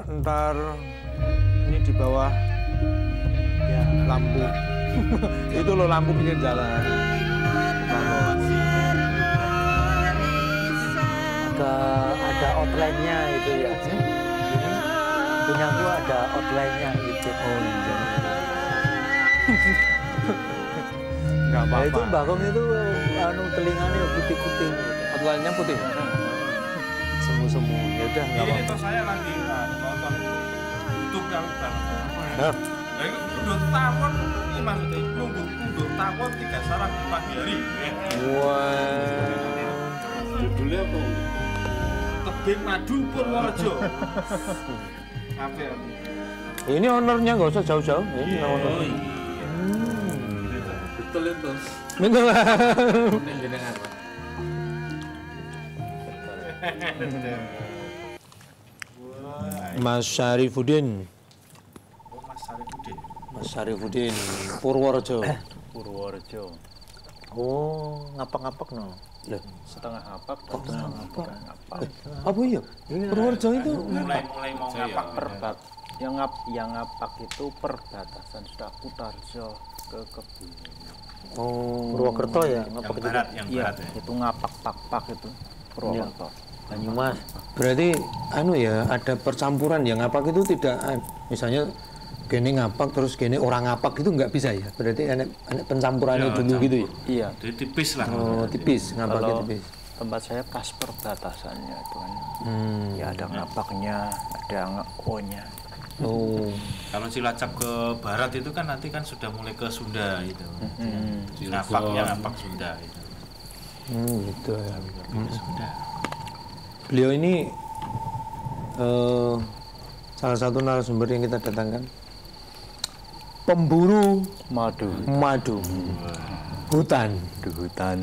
ntar ini di bawah ya lampu. Itu loh lampu pinggir jalan. Ada outline-nya itu ya. Ini punya gua ada outline-nya gitu. Oh iya. Nggak apa-apa. Nah, itu Bagong itu telinganya putih-putih. Outline-nya putih. Semu-semu. Ya udah nggak Ini apa-apa. tuh saya lagi nonton YouTube yang Hah? Nah, itu udah tahun ini maksudnya nunggu tahun 3 sarang di pagi hari. Wah. Judulnya apa? Tebing Madu Purworejo. Apa ya? Ini ownernya nggak usah jauh-jauh. Ini owner. Oh iya. Betul itu. Betul lah. Ini jenengan. Mas Syarifuddin. Oh, Mas Syarifuddin. Mas Syarifuddin, Purworejo. Purworejo. Oh, ngapak-ngapak no. Loh, Setengah ngapak dan setengah ngapak. apa iya? Purworejo itu Mulai mau ngapak Perbat. Yang ngapak itu perbatasan sudah Kutarjo ke Kebumen. Oh, Purwokerto ya, yang ngapak juga. barat, yang Iya, barat ya. itu ngapak pak itu Purwokerto. Banyumas. berarti anu ya, ada percampuran yang ngapak itu tidak misalnya gini ngapak terus gini orang ngapak itu nggak bisa ya. Berarti ada pencampurannya Ya, dulu gitu ya. Iya. Jadi tipis lah. Oh, tipis, ngapaknya Kalau tipis. tempat saya pas perbatasannya itu kan. Ya ada ngapaknya, ada O-nya. Oh, Kalau Cilacap ke barat itu kan nanti kan sudah mulai ke Sunda gitu. Ngapaknya ngapak Sunda itu. gitu ya. Ke Sunda. Beliau ini salah satu narasumber yang kita datangkan, pemburu Madu madu hutan. di hutan.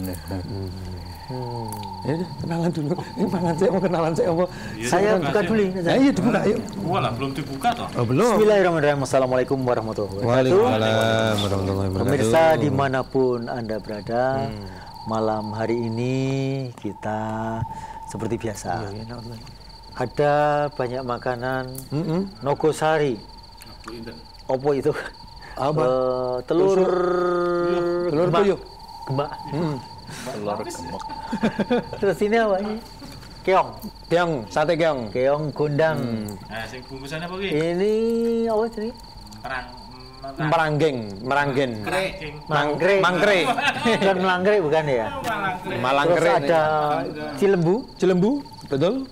Ya udah, kenalan dulu. Ini kenalan saya mau kenalan saya mau. Saya buka dulu ini. Nah, iya dibuka yuk. Walah, belum dibuka toh. Oh, belum. Bismillahirrahmanirrahim. Assalamualaikum warahmatullahi wabarakatuh. Waalaikumsalam warahmatullahi wabarakatuh. Pemirsa dimanapun Anda berada, malam hari ini kita seperti biasa. Ada banyak makanan Nogosari. Opo itu? Apa? Telur puyuh. gemak. Telur gemek. Terus ini apa ini? Keong. Keong, sate keong. Keong gondang. Nah, sing bungkusannya apa ki? Ini apa sih? Meranggen. Mangkre. Mangkre. Bukan melangkre bukan ya? Terus Malangkre. ada cilembu, Cilembu, betul.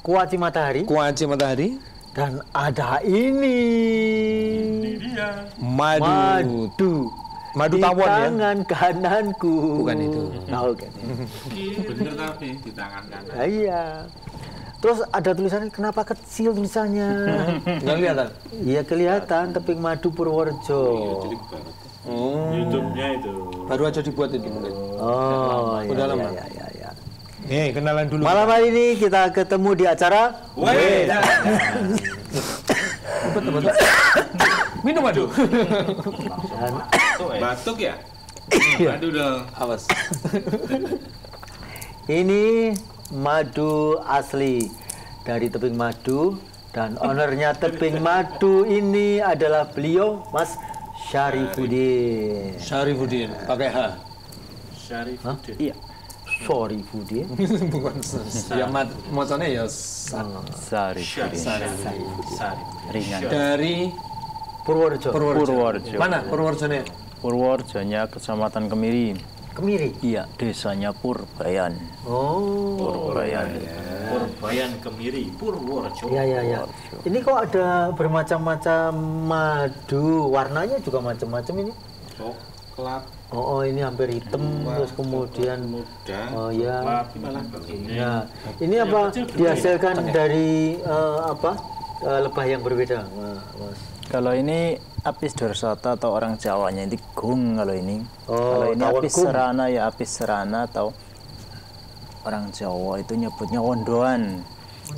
kuaci matahari, Kuaci matahari. dan ada ini Madu. Madu di tawon ya. tangan kananku. Bukan itu. Tahu kan? Bener tapi di tangan kanan. Nah, iya. Terus ada tulisannya, kenapa kecil tulisannya? Nggak kelihatan. Iya kelihatan, teping madu Purworejo. YouTube-nya itu. Baru aja dibuat itu mungkin. Oh, Udah iya, lama. iya, iya, iya. Kenalan dulu. Malam hari ini kita ketemu di acara Betul. Minum madu. dan Batuk ya? Aduh dong. Awas. ini madu asli dari teping madu, dan ownernya teping madu ini adalah beliau Mas Syarifuddin. Syarifuddin, pakai H. Syarifuddin. Iya, Syarifuddin. Bukan ya macamnya ya Sari. Ringan. dari Purworejo. Purworejo. mana Purworejonya? Purworejonya Kecamatan Kemiri. Kemiri. Iya, desanya Purbayan. Oh. Purbayan. Purbayan Kemiri, Purworejo. Ya, ya, ya. Ini kok ada bermacam-macam madu, warnanya juga macam-macam ini. Coklat, Oh, ini hampir hitam, terus kemudian muda, oh ya. coklat, Nah, ini apa dihasilkan dari lebah yang berbeda, Mas? Kalau ini apis dorsata atau orang Jawanya ini gung kalau ini. Oh, Kalau ini tawon apis gung. serana ya apis serana atau orang Jawa itu nyebutnya wondoan.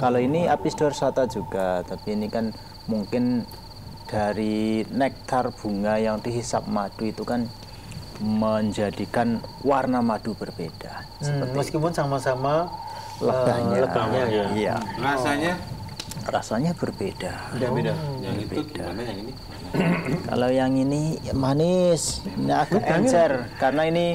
Kalau ini apis dorsata juga, tapi ini kan mungkin dari nektar bunga yang dihisap madu itu kan menjadikan warna madu berbeda. Seperti Meskipun sama-sama lebahnya. lebahnya ya. Iya. rasanya rasanya berbeda. Beda-beda. Yang itu gimana yang ini? Kalau yang ini manis, ini agak encer karena ini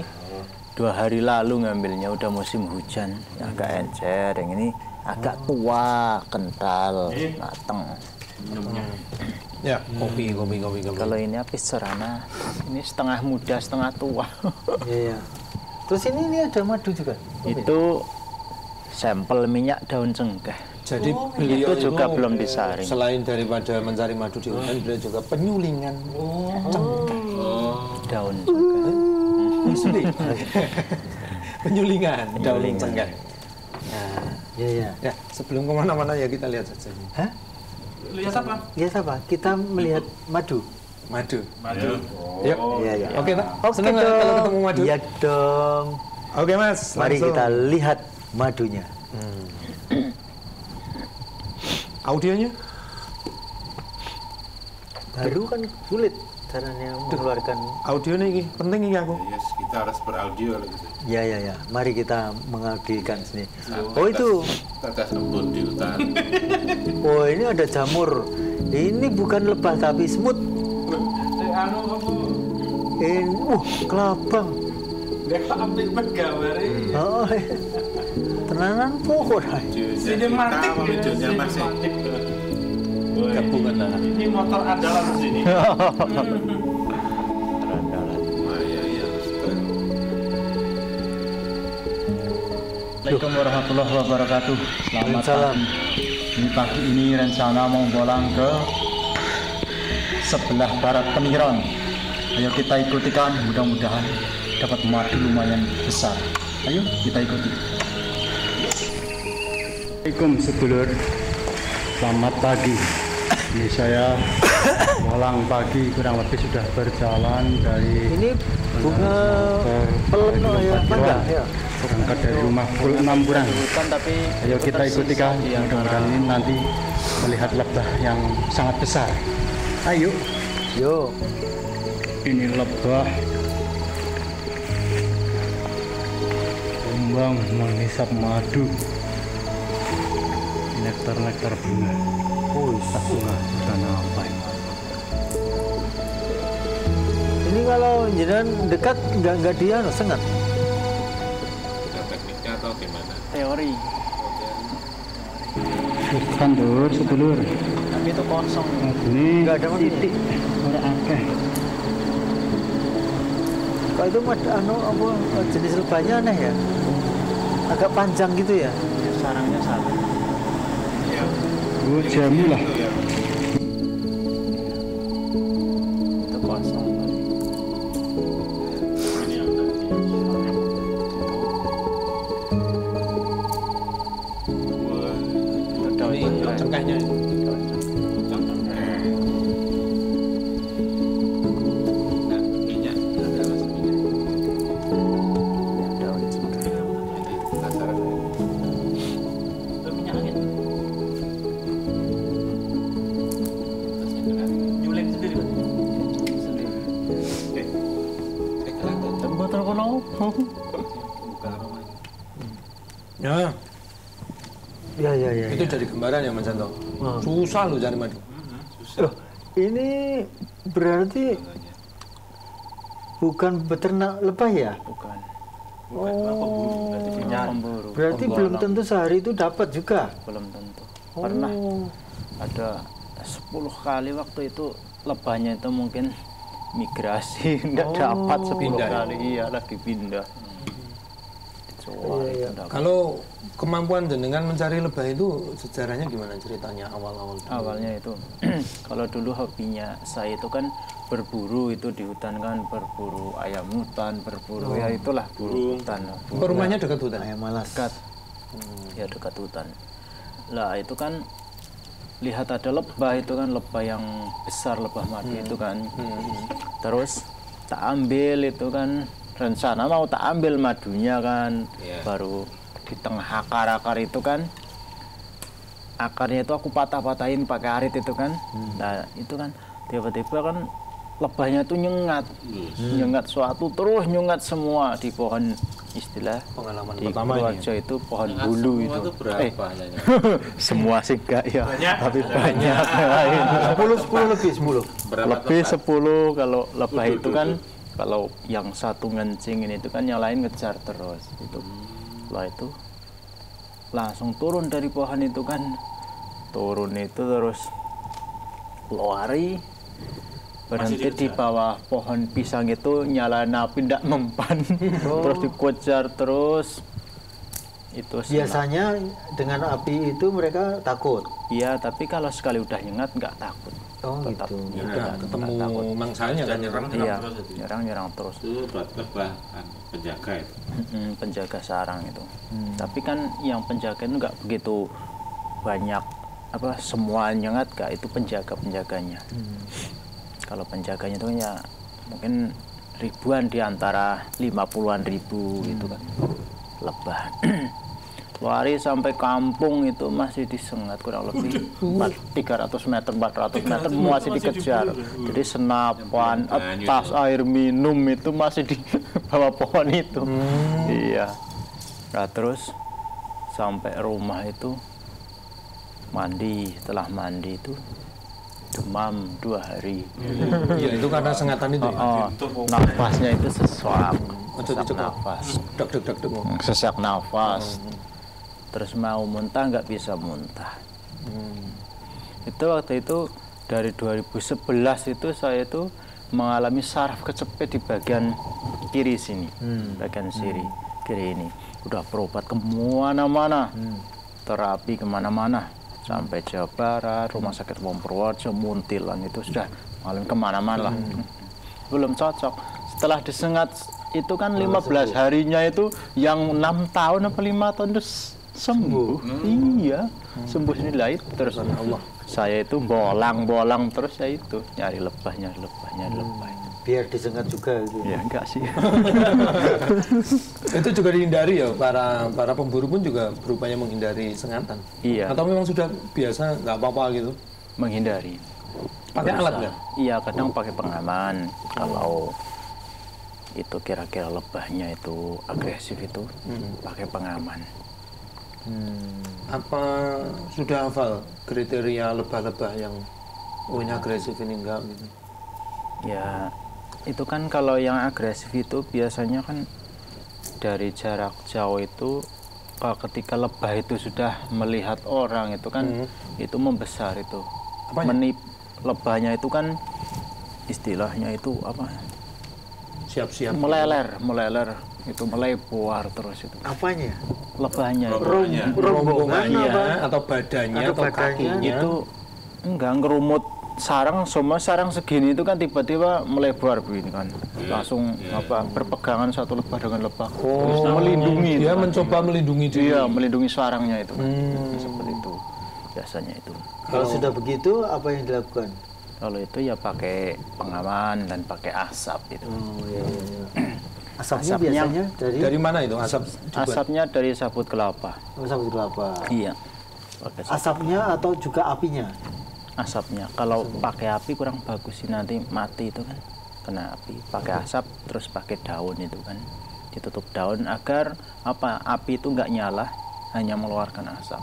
2 hari lalu ngambilnya udah musim hujan, agak encer. Yang ini agak tua, kental, mateng. Ya, kopi. Kalau ini apis cerana, ini setengah muda, setengah tua. Iya. Terus ini ada madu juga. Itu sampel minyak daun cengkeh. Jadi beliau Itu juga belum disaring. Selain daripada mencari madu di hutan, beliau juga penyulingan cengkeh. Daun cengkeh. Penyulingan daun cengkeh. Nah, Iya. ya sebelum kemana-mana ya kita lihat saja. Hah? Lihat apa? Lihat apa? Kita melihat madu. Madu. Maju. Yuk. Iya. Oke, Pak. Oke Senang nggak dong. kalau ketemu madu? Iya dong. Oke, Mas. Mari langsung. kita lihat madunya. Audionya? Baru kan sulit caranya mengeluarkan. Audionya ini penting ini aku. Yes, kita harus beraudio kalau gitu. Ya. Mari kita mengaudiokan sini. Oh itu. Tetes kebun di hutan. Oh ini ada jamur. Ini bukan lebah tapi semut. Anu apa? Ini, kelabang. Gak apik banget gambarnya. Oh, tenanan pohon. Sinematik videonya masih. Gabungan lah. Ini motor andalan di sini. Assalamualaikum warahmatullahi wabarakatuh. Selamat Salam. pagi. Ini pagi ini rencana mau bolang ke sebelah barat Peniron. Ayo kita ikutikan, mudah-mudahan dapat madu lumayan besar. Ayo kita ikuti. Assalamualaikum sedulur. Selamat pagi. Ini saya bolang pagi, kurang lebih sudah berjalan dari Ini bunga peleno ya, mangga ya. berangkat dari rumah pukul 6 kurang. Hutan tapi Ayo kita ikutikan, mudah-mudahan ini nanti melihat lebah yang sangat besar. Ayo, Yo. ini lebah kumbang menghisap madu. Nektar-nektar bunga. Bunga dan apa ini? Ini kalau jenengan dekat nggak dia sengat. Ada tekniknya atau gimana? teori, Bukan dur, sedulur. tapi itu kosong. Ini Nggak ada titik. Ora akeh. Kalau itu jenis lebahnya aneh ya. Agak panjang gitu ya. Sarangnya satu. Oh, jamu lah. Itu kosong. Itu daun Ini cengkeh. cengkehnya. Daun cengkeh. Itu minyak angin. Nyuling sendiri, Pak. Botol kono. Buka aromanya. Ya, Ya. itu dari gambaran ya Mas Santo. Hmm. Susah loh cari madu. Loh, ini berarti bukan beternak lebah ya? Bukan. Oh, Pemburu. berarti belum tentu sehari itu dapat juga. Belum tentu. Pernah ada 10 kali waktu itu lebahnya itu mungkin migrasi nggak dapat 10 pindah ya? kali. Iya, lagi pindah. Coba Iya. itu dapat. Kalau kemampuan jenengan mencari lebah itu sejarahnya gimana ceritanya awal-awal? Awalnya itu kalau dulu hobinya saya itu kan berburu, itu di hutan kan berburu ayam hutan, berburu ya itulah buru hutan. Rumahnya dekat hutan. Ayam malas. Dekat. Ya dekat hutan. Lah itu kan lihat ada lebah, itu kan lebah yang besar, lebah mati itu kan. Terus tak ambil itu kan, rencana mau tak ambil madunya kan. Baru di tengah akar-akar itu kan, akarnya itu aku patah-patahin pakai arit itu kan. Nah itu kan tiba-tiba kan lebahnya itu nyengat suatu, terus nyengat semua di pohon istilah Pengalaman di pertama ini. Purworejo itu pohon Yang bulu semua itu. itu berapa harganya? Semua sih enggak ya, Banyak. tapi banyak lain. 10 lebih 10. Berapa Lebih tempat? 10 kalau lebah Duduk, itu kan kalau yang satu ngencing ini itu kan yang lain ngejar terus itu. Setelah itu langsung turun dari pohon itu kan, turun itu terus lari berhenti di bawah pohon pisang itu, nyalain api ndak mempan. Terus dikejar terus itu Biasanya dengan api itu mereka takut. iya, tapi kalau sekali udah nyengat nggak takut. Oh Tetap gitu. ya, Udah nggak ketemu takut. mangsanya Dan kan. nyerang Iya, terus itu. nyerang terus. Itu buat lebah kan penjaga itu. Penjaga sarang itu. Tapi kan yang penjaga itu nggak begitu banyak apa semua nyengat kak, itu penjaganya. Kalau penjaganya itu kan ya mungkin ribuan, di antara 50-an ribu gitu kan lebah. Lari sampai kampung itu masih disengat kurang lebih 300 meter 400 meter masih dikejar. Jadi senapan, tas air minum itu masih di bawah pohon itu. Iya. Nah terus sampai rumah itu mandi, setelah mandi itu demam 2 hari. Iya, itu karena sengatan itu. Ya? Nafasnya itu sesak, Ojo sesak dicekal. nafas, Dek dek dek dek. sesak nafas. Terus mau muntah nggak bisa muntah. Itu waktu itu dari 2011 itu saya itu mengalami saraf kecepit di bagian kiri sini, bagian kiri ini. Udah berobat kemana-mana, terapi kemana-mana, sampai Jawa Barat, Rumah Sakit Purworejo, Muntilan itu sudah mengalami kemana-mana lah. Belum cocok. Setelah disengat itu kan 15 harinya itu yang 6 tahun apa 5 tahun itu sembuh. Iya, sembuh sendiri terus. Allah. Saya itu bolang terus ya itu nyari lebah. Biar disengat juga gitu. Ya enggak sih. Itu juga dihindari ya, para pemburu pun juga berupaya menghindari sengatan. Iya. Atau memang sudah biasa nggak apa-apa gitu. Menghindari. Pakai alat nggak? Iya, kadang pakai pengaman. Kalau itu kira-kira lebahnya itu agresif itu pakai pengaman. Apa sudah hafal kriteria lebah-lebah yang ini agresif ini enggak gitu? Ya, itu kan kalau yang agresif itu biasanya kan dari jarak jauh itu ketika lebah itu sudah melihat orang itu kan itu membesar itu. Apanya? Lebahnya itu kan istilahnya itu apa? Siap-siap. Meleler itu melebar terus itu. Apanya? Lebahnya itu. Rombongannya apa? atau badannya Atau atau badannya? kakinya. Itu enggak ngerumut sarang, semua sarang segini itu kan tiba-tiba melebar begini kan, langsung apa berpegangan satu lebah dengan lebah, terus melindungi itu Dia kan. mencoba melindungi diri. Iya, melindungi sarangnya itu kan. Seperti itu biasanya itu. Kalau sudah begitu apa yang dilakukan? Kalau itu ya pakai pengaman dan pakai asap itu. Oh iya. Asapnya Asapnya biasanya Dari mana itu asap? Asapnya dari sabut kelapa. sabut kelapa. Iya. Pakai sabut. Asapnya atau juga apinya? Asapnya. Kalau pakai api kurang bagus sih, nanti mati itu kan, kena api. Pakai asap terus pakai daun itu kan, ditutup daun agar apa api itu nggak nyala, hanya mengeluarkan asap.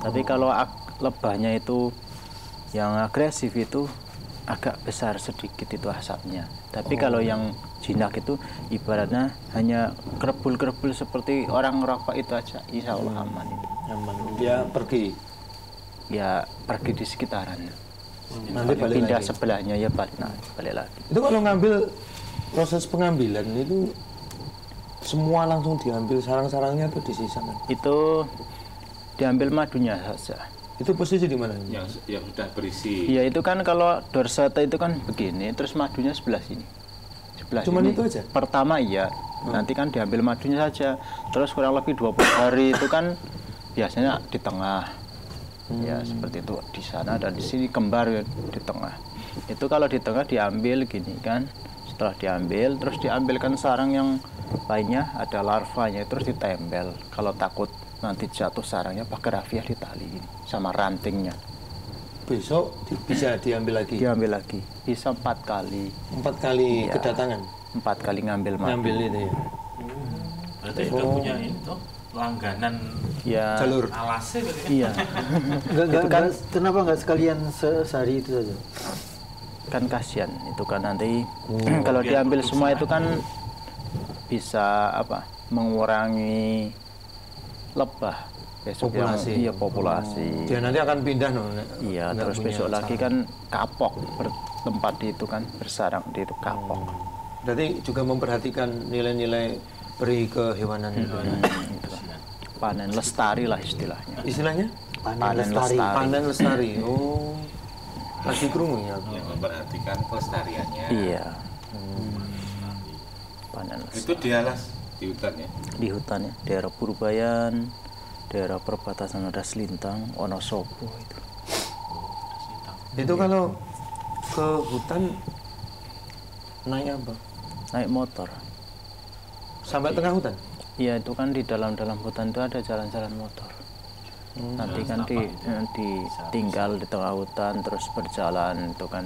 Tapi kalau lebahnya itu yang agresif itu agak besar sedikit itu asapnya. Tapi kalau yang jinak itu ibaratnya hanya kerebul-kerebul seperti orang ngerokok itu aja, insya Allah aman itu. Nyaman. Dia pergi. Ya pergi di sekitaran. Nanti balik Pindah lagi. sebelahnya ya balik lagi. Itu kalau ngambil proses pengambilan itu semua langsung diambil sarang-sarangnya atau disisakan? Itu diambil madunya saja. Itu posisi di mana? Yang sudah berisi. Iya itu kan kalau dorsata itu kan begini, terus madunya sebelah sini. Sebelah Cuman sini. itu aja? Pertama iya, nanti kan diambil madunya saja. Terus kurang lebih 20 hari itu kan biasanya di tengah. Ya seperti itu, di sana dan di sini kembar ya, di tengah. Itu kalau di tengah diambil gini kan. Setelah diambil, terus diambilkan sarang yang lainnya, ada larvanya, terus ditempel. Kalau takut nanti jatuh sarangnya, pakai rafiah ditali ini, sama rantingnya. Besok bisa diambil lagi? Diambil lagi, bisa 4 kali. 4 kali Iya. kedatangan? 4 kali ngambil madu. Ngambil itu ya? Berarti udah punya itu langganan Ya, jalur. alasnya berarti kan? iya. Kenapa nggak sekalian sehari itu saja? Kan kasihan itu kan nanti kalau diambil semua itu kan bisa apa? Mengurangi lebah. Besok Populasi. Iya, populasi. Dia nanti akan pindah Iya, nggak terus punya besok lagi sarang. kan kapok bertempat di itu kan bersarang di itu kapok. Berarti juga memperhatikan nilai-nilai peri kehewanan itu. Panen lestari lah istilahnya. Istilahnya Panen lestari. panen lestari. Oh, lagi kerungu ya. Yang memperhatikan kelestariannya. Iya. Panen lestari. Itu di alas di hutan ya. Di hutan ya, daerah Purbayan, daerah perbatasan ada Selintang, Wonosobo itu. Itu kalau ke hutan naik apa? Naik motor. Sampai tengah hutan? Iya, itu kan di dalam hutan itu ada jalan-jalan motor. Nanti kan ditinggal di tengah hutan terus berjalan itu kan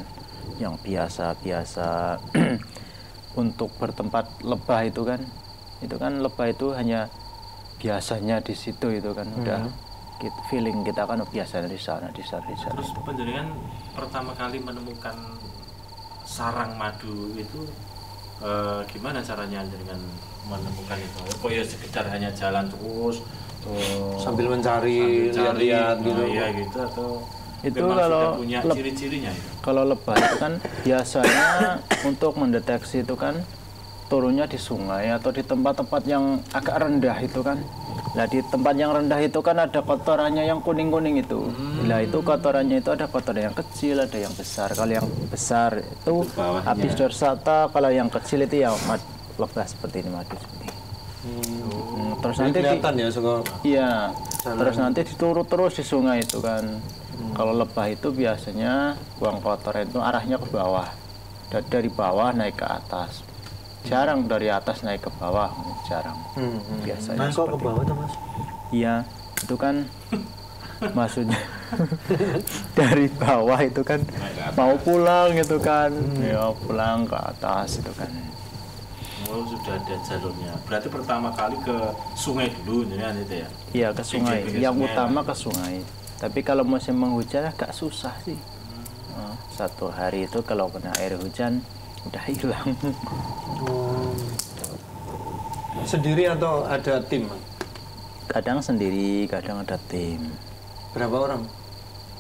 yang biasa-biasa untuk bertempat lebah itu kan lebah itu hanya biasanya di situ itu kan udah feeling kita kan biasanya di sana. Terus penjaringan pertama kali menemukan sarang madu itu gimana caranya dengan menemukan itu? Oh ya sekedar hanya jalan terus Sambil mencari, lihat-lihat gitu. Iya gitu atau Itu memang kalau sudah punya ciri-cirinya itu? Kalau lebah itu kan biasanya untuk mendeteksi itu kan turunnya di sungai atau di tempat-tempat yang agak rendah itu kan. Nah di tempat yang rendah itu kan ada kotorannya yang kuning-kuning itu. Nah itu kotorannya itu ada kotoran yang kecil, ada yang besar. Kalau yang besar itu Apis dorsata, kalau yang kecil itu yang lebah seperti ini, madu seperti ini. Terus Jadi nanti kelihatan ya suka. iya, terus nanti diturut terus di sungai itu kan. Kalau lebah itu biasanya buang kotoran itu arahnya ke bawah, dari bawah naik ke atas. Jarang dari atas naik ke bawah, jarang. Biasanya Nah, kok ke seperti bawah itu. tuh, Mas? Iya, itu kan maksudnya dari bawah itu kan mau pulang itu kan, ya pulang ke atas itu kan. Oh sudah ada jalurnya. Berarti pertama kali ke sungai dulu kan itu ya? Iya ke sungai, Pinggir-pinggir yang sungai utama ke sungai. Tapi kalau musim penghujan agak susah sih. Satu hari itu kalau kena air hujan udah hilang. Sendiri atau ada tim? Kadang sendiri, kadang ada tim. Berapa orang?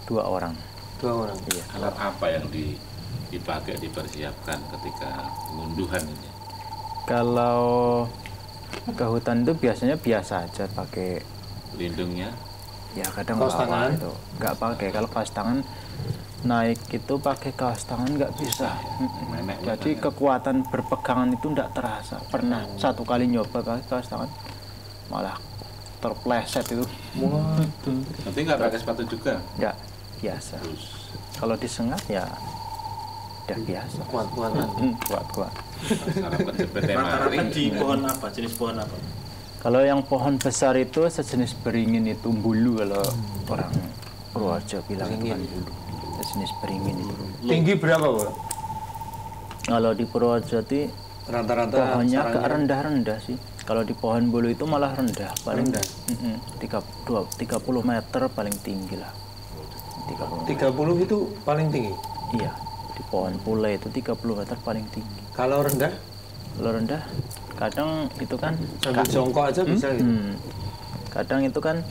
2 orang. 2 orang. Iya. Alat apa yang dipakai dipersiapkan ketika pengunduhan ini? Kalau ke hutan itu biasanya biasa aja pakai Lindungnya ya kadang Kaos bawa tangan? itu nggak pakai. Kalau kaos tangan naik itu pakai kaos tangan nggak bisa. Menek Jadi kekuatan berpegangan itu nggak terasa. Pernah satu kali nyoba pakai kaos tangan malah terpleset itu. nanti nggak pakai sepatu juga. Nggak biasa. Kalau disengat ya udah biasa. Kuat-kuatan. Kuat. Sarap kejepit Rata-rata temari. di pohon apa? Jenis pohon apa? Kalau yang pohon besar itu sejenis beringin itu bulu kalau orang Purworejo bilang itu kan bulu. Sejenis beringin itu. Tinggi berapa, Pak? Kalau di Purworejo itu Rata-rata pohonnya agak sarangnya? rendah-rendah sih. Kalau di pohon bulu itu malah rendah, paling Rendah? 30 meter paling tinggi lah. 30 meter. 30 itu paling tinggi. Iya, di pohon pule itu 30 meter paling tinggi. Kalau rendah, Kalau rendah, kadang itu kan sambil jongkok aja bisa gitu. kadang itu kan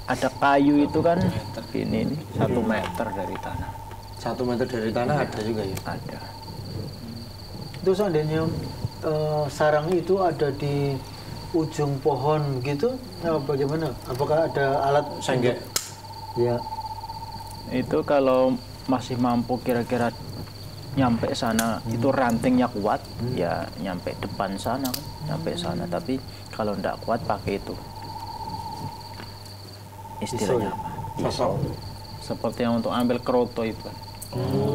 ada kayu itu kan ini 1 meter dari tanah 1 meter dari tanah ada juga ya. ada. Itu seandainya sarang itu ada di ujung pohon gitu, bagaimana? Apakah ada alat Senggek. Ya, Itu kalau masih mampu kira-kira nyampe sana itu rantingnya kuat ya nyampe depan sana kan, nyampe sana. Tapi kalau ndak kuat pakai itu istilahnya apa? Sosok. Seperti yang untuk ambil keroto itu kan.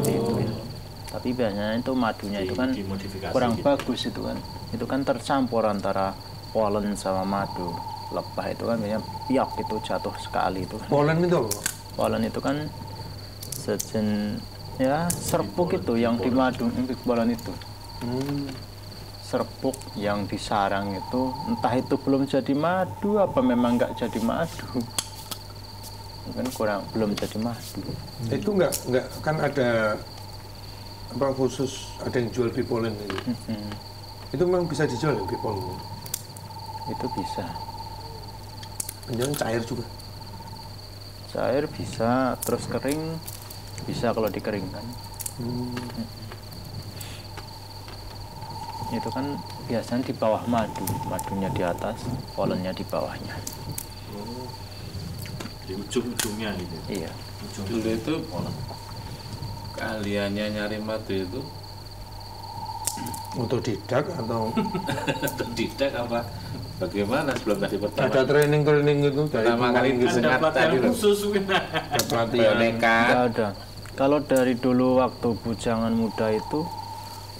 Itu ya. Tapi biasanya itu madunya itu kan Dimodifikasi kurang gitu. bagus itu kan. Itu kan tercampur antara polen sama madu. Lebah itu kan biasanya piak itu jatuh sekali itu kan. Polen itu apa? Polen itu kan ya serbuk itu yang di madu polen itu. serbuk yang di sarang itu entah itu belum jadi madu apa memang nggak jadi madu, mungkin belum jadi madu. Itu nggak kan ada apa khusus, ada yang jual bipolen itu. Itu memang bisa dijual ya bipolen? Itu bisa. Jangan cair juga. Cair bisa, terus kering bisa kalau dikeringkan. Itu kan biasanya di bawah madu, madunya di atas, polennya di bawahnya. Di ujung-ujungnya gitu. Iya. Dulu itu keahliannya nyari madu itu Otodidak atau tidak apa bagaimana sebelum tadi pertama ada training itu dari pertama kali gitu. disengat tadi pelatihan loh. khusus. Ada pelatihan. Nekat. Nggak ada. Kalau dari dulu waktu bujangan muda itu,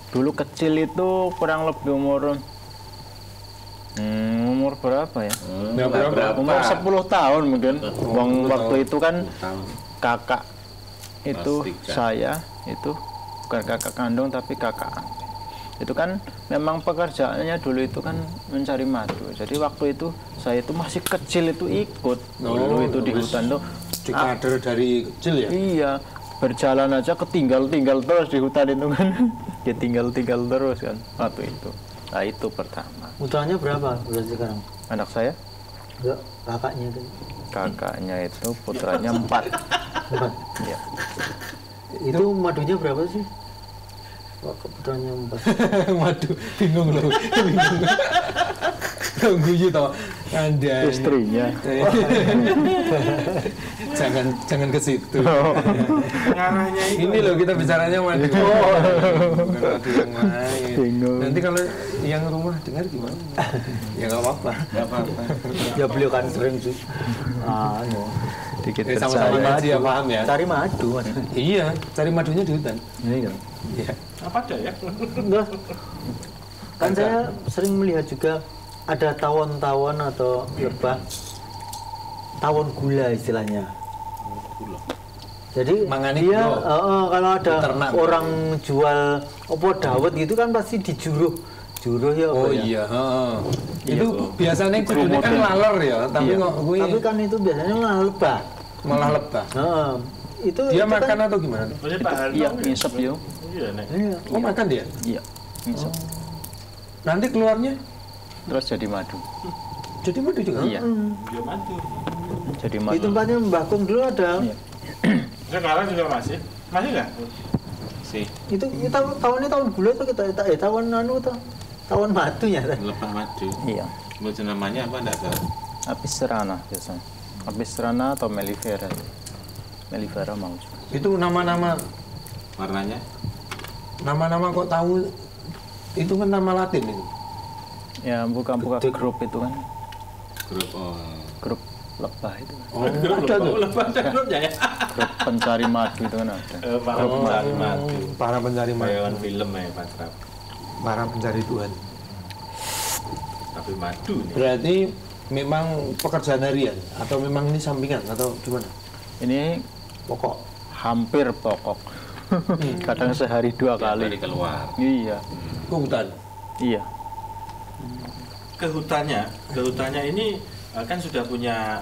dulu kecil itu kurang lebih umur berapa ya? Ya, berapa? Umur 10 tahun mungkin. Waktu itu kan Tahun. kakak itu Kelas 3. saya itu bukan kakak kandung tapi kakak angkat. Itu kan memang pekerjaannya dulu itu kan mencari madu. Jadi waktu itu saya itu masih kecil itu ikut dulu itu di hutan tuh. Dikader dari kecil ya? Iya, berjalan aja ketinggal terus di hutan itu kan. Dia tinggal terus kan waktu itu. Nah itu pertama. Putranya berapa berarti sekarang? Anak saya, Enggak, kakaknya itu. kakaknya itu putranya 4. 4. Iya. Itu madunya berapa sih? Wah, putranya 4. Waduh, bingung loh. Guyu toh. Anda Istrinya. jangan ke situ. Pengarahnya itu. Ini loh kita bicaranya madu. Bukan madu yang lain. Bingung. Nanti kalau yang rumah dengar gimana? Ya nggak apa-apa. Nggak apa-apa. Ya beliau kan sering sih. Dikit Sama-sama percaya. ngaji ya paham ya. Cari madu, Mas. Iya, cari madunya di hutan. Iya. Iya. Apa ada ya? Enggak. Kan saya sering melihat juga ada tawon-tawon atau lebah, tawon gula istilahnya. Gula. Jadi Mangane dia gula. kalau ada Diternak. orang jual opo dawet gitu kan pasti dijuruh ya apa Oh ya? iya, heeh. Itu Iya, biasanya kudune kan laler ya, tapi Iya. kok gue Tapi kan itu biasanya malah lebah. malah lebah. Itu Dia itu makan kan, atau gimana? Maksudnya Pak Harno. Iya, ngisep yo. Iya, Nek. iya. Oh makan dia? Iya, ngisep. Nanti keluarnya Terus jadi madu. jadi madu juga? Iya, Dia madu. jadi Di madu. tempatnya Mbah Kung dulu ada. Iya. Sekarang juga masih nggak? Sih, Itu tahunnya tahun gula itu kita tahun tahun madu ya. lebah madu. Iya. Menurut namanya apa enggak tahu. Apis serana biasanya. Apis serana atau mellifera. Mellifera mau juga. Itu nama-nama Warnanya kok tahu itu kan nama Latin itu. Ya buka grup itu kan. grup Grup lebah itu kan. Oh, ada tuh. Lebah ada grupnya ya. Grup pencari madu itu kan ada. Para pencari madu. Para pencari Bayangan madu, film ya Pak Trap. para pencari Tuhan. Tapi madu nih. Berarti memang pekerjaan harian atau memang ini sampingan atau gimana? Ini Pokok. hampir pokok. Kadang sehari 2 kali. kali keluar. Iya. Ke hutan. Iya. Ke hutannya ini kan sudah punya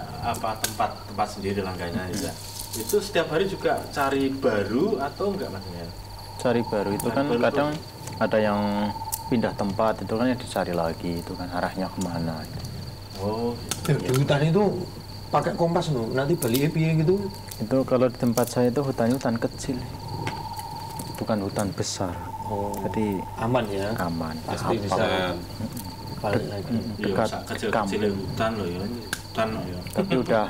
tempat sendiri langkahnya ya. Itu setiap hari juga cari baru atau enggak maksudnya? Cari baru itu kan Baru kadang ada yang pindah tempat itu kan ya dicari lagi itu kan arahnya kemana. Oh, Di hutan itu pakai kompas no, nanti balik piye gitu. Itu kalau di tempat saya itu hutannya hutan kecil, bukan hutan besar. Oh, Jadi aman ya. aman. Pasti Hafal. bisa balik lagi. iya, Dekat kecil-kecil kampung. hutan loh ya. Hutan loh ya. Tapi udah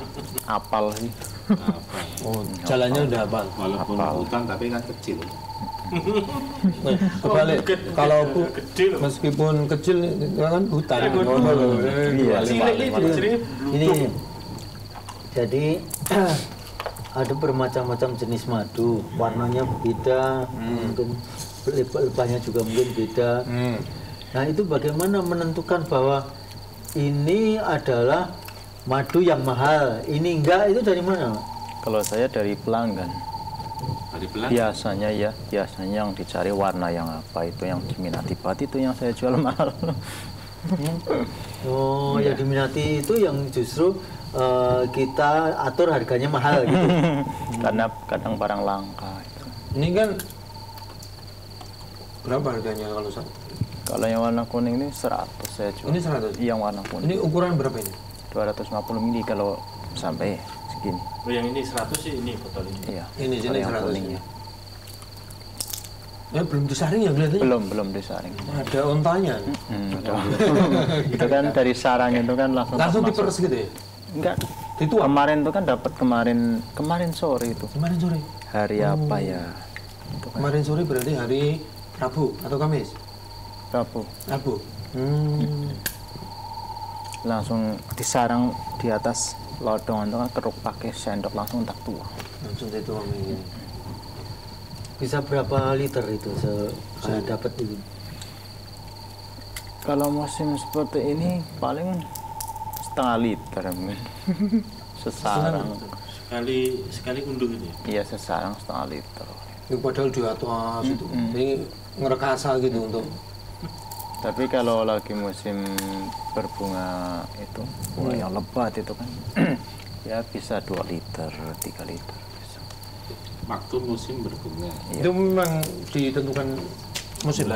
apal sih. Apa? Oh, jalannya udah apa? Walaupun Hafal. hutan tapi kan kecil. Kebalik. Kalau Gede loh. meskipun kecil itu kan hutan. Iya, Oh, Iya. Cilik itu cilik Ini jadi ada bermacam-macam jenis madu, warnanya berbeda, mungkin lebahnya juga mungkin beda. Nah itu bagaimana menentukan bahwa ini adalah madu yang mahal, ini enggak, itu dari mana? Kalau saya dari pelanggan. Dibelah. biasanya yang dicari warna yang apa, itu yang diminati banget, itu yang saya jual mahal. Oh, yang diminati itu yang justru kita atur harganya mahal gitu. Karena kadang barang langka itu. Ini kan berapa harganya Kalau yang warna kuning ini 100 saya jual. ini 100? Yang warna kuning Ini ukuran berapa ini? 250 mili kalau sampai segini. Oh, yang ini 100 sih, ini botol ini. Iya. Ini kalau sini yang 100 kuning ya. ya. Belum disaring ya kelihatannya? Belum disaring. Ada ontanya. Itu kan dari sarang itu kan langsung Langsung masuk. diperes gitu ya? Enggak. Dituang? Kemarin itu kan dapat kemarin sore itu. Kemarin sore? Hari apa ya? Itu kan Kemarin sore berarti hari Rabu atau Kamis? Rabu. Rabu. Langsung disarang di atas lodong itu kan, keruk pakai sendok langsung tak tuang. Langsung dituang ini. Bisa berapa liter itu saya dapat itu? Kalau musim seperti ini paling setengah liter mungkin. Sesarang. Sekali unduh ini. Iya, sesarang setengah liter. Ini padahal di atas itu. Ini ngerekasa gitu untuk. Tapi kalau lagi musim berbunga itu, bunga yang lebat itu kan, ya bisa 2 liter, 3 liter. Bisa. Waktu musim berbunga. Itu memang ditentukan musim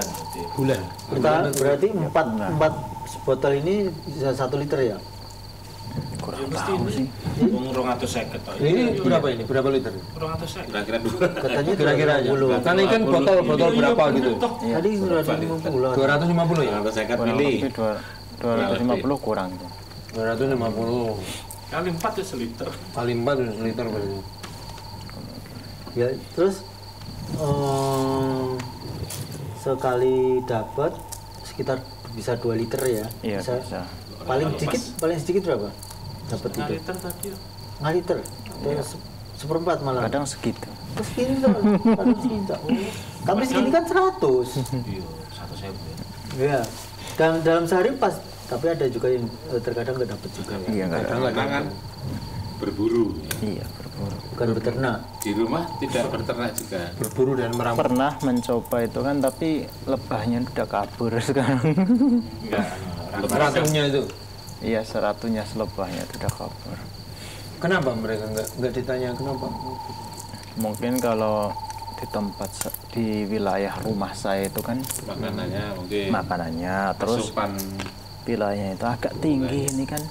bulan. Berarti empat botol ini bisa 1 liter ya? Kurang Mesti tahu ini sih. wong 250 toh. Ini berapa ini? Berapa liter? 250. Kira-kira Katanya Kira-kira aja. 250. Kan ini kan botol berapa gitu? Tadi 250. 250 ya? Kalau saya kan Kurang pilih lebih 250 kurang itu. 250 Kali 4 ya seliter. kali 4 udah seliter berarti. Ya, terus sekali dapat sekitar bisa 2 liter ya? Iya, bisa. Paling sedikit berapa? Dapat Setengah itu? liter tadi ya. 1 liter? Atau seperempat malah? Kadang segitu. Terus gini tuh, kadang segini tak. Tapi segini kan 100. Iya, 1.000 ya. Ya, dan dalam sehari pas, tapi ada juga yang terkadang nggak dapat juga ya. Iya, enggak ada. kadang-kadang kan berburu. Iya, berburu. Bukan beternak. Di rumah tidak berternak juga. Berburu dan merampok. Pernah mencoba itu kan, tapi lebahnya udah kabur sekarang. Enggak, Ratunya itu. Iya, seratunya selebahnya itu udah kabur. Kenapa mereka nggak ditanya kenapa? Mungkin kalau di tempat di wilayah rumah saya itu kan Makanannya mungkin makanannya, terus asupan wilayahnya itu agak tinggi ini kan.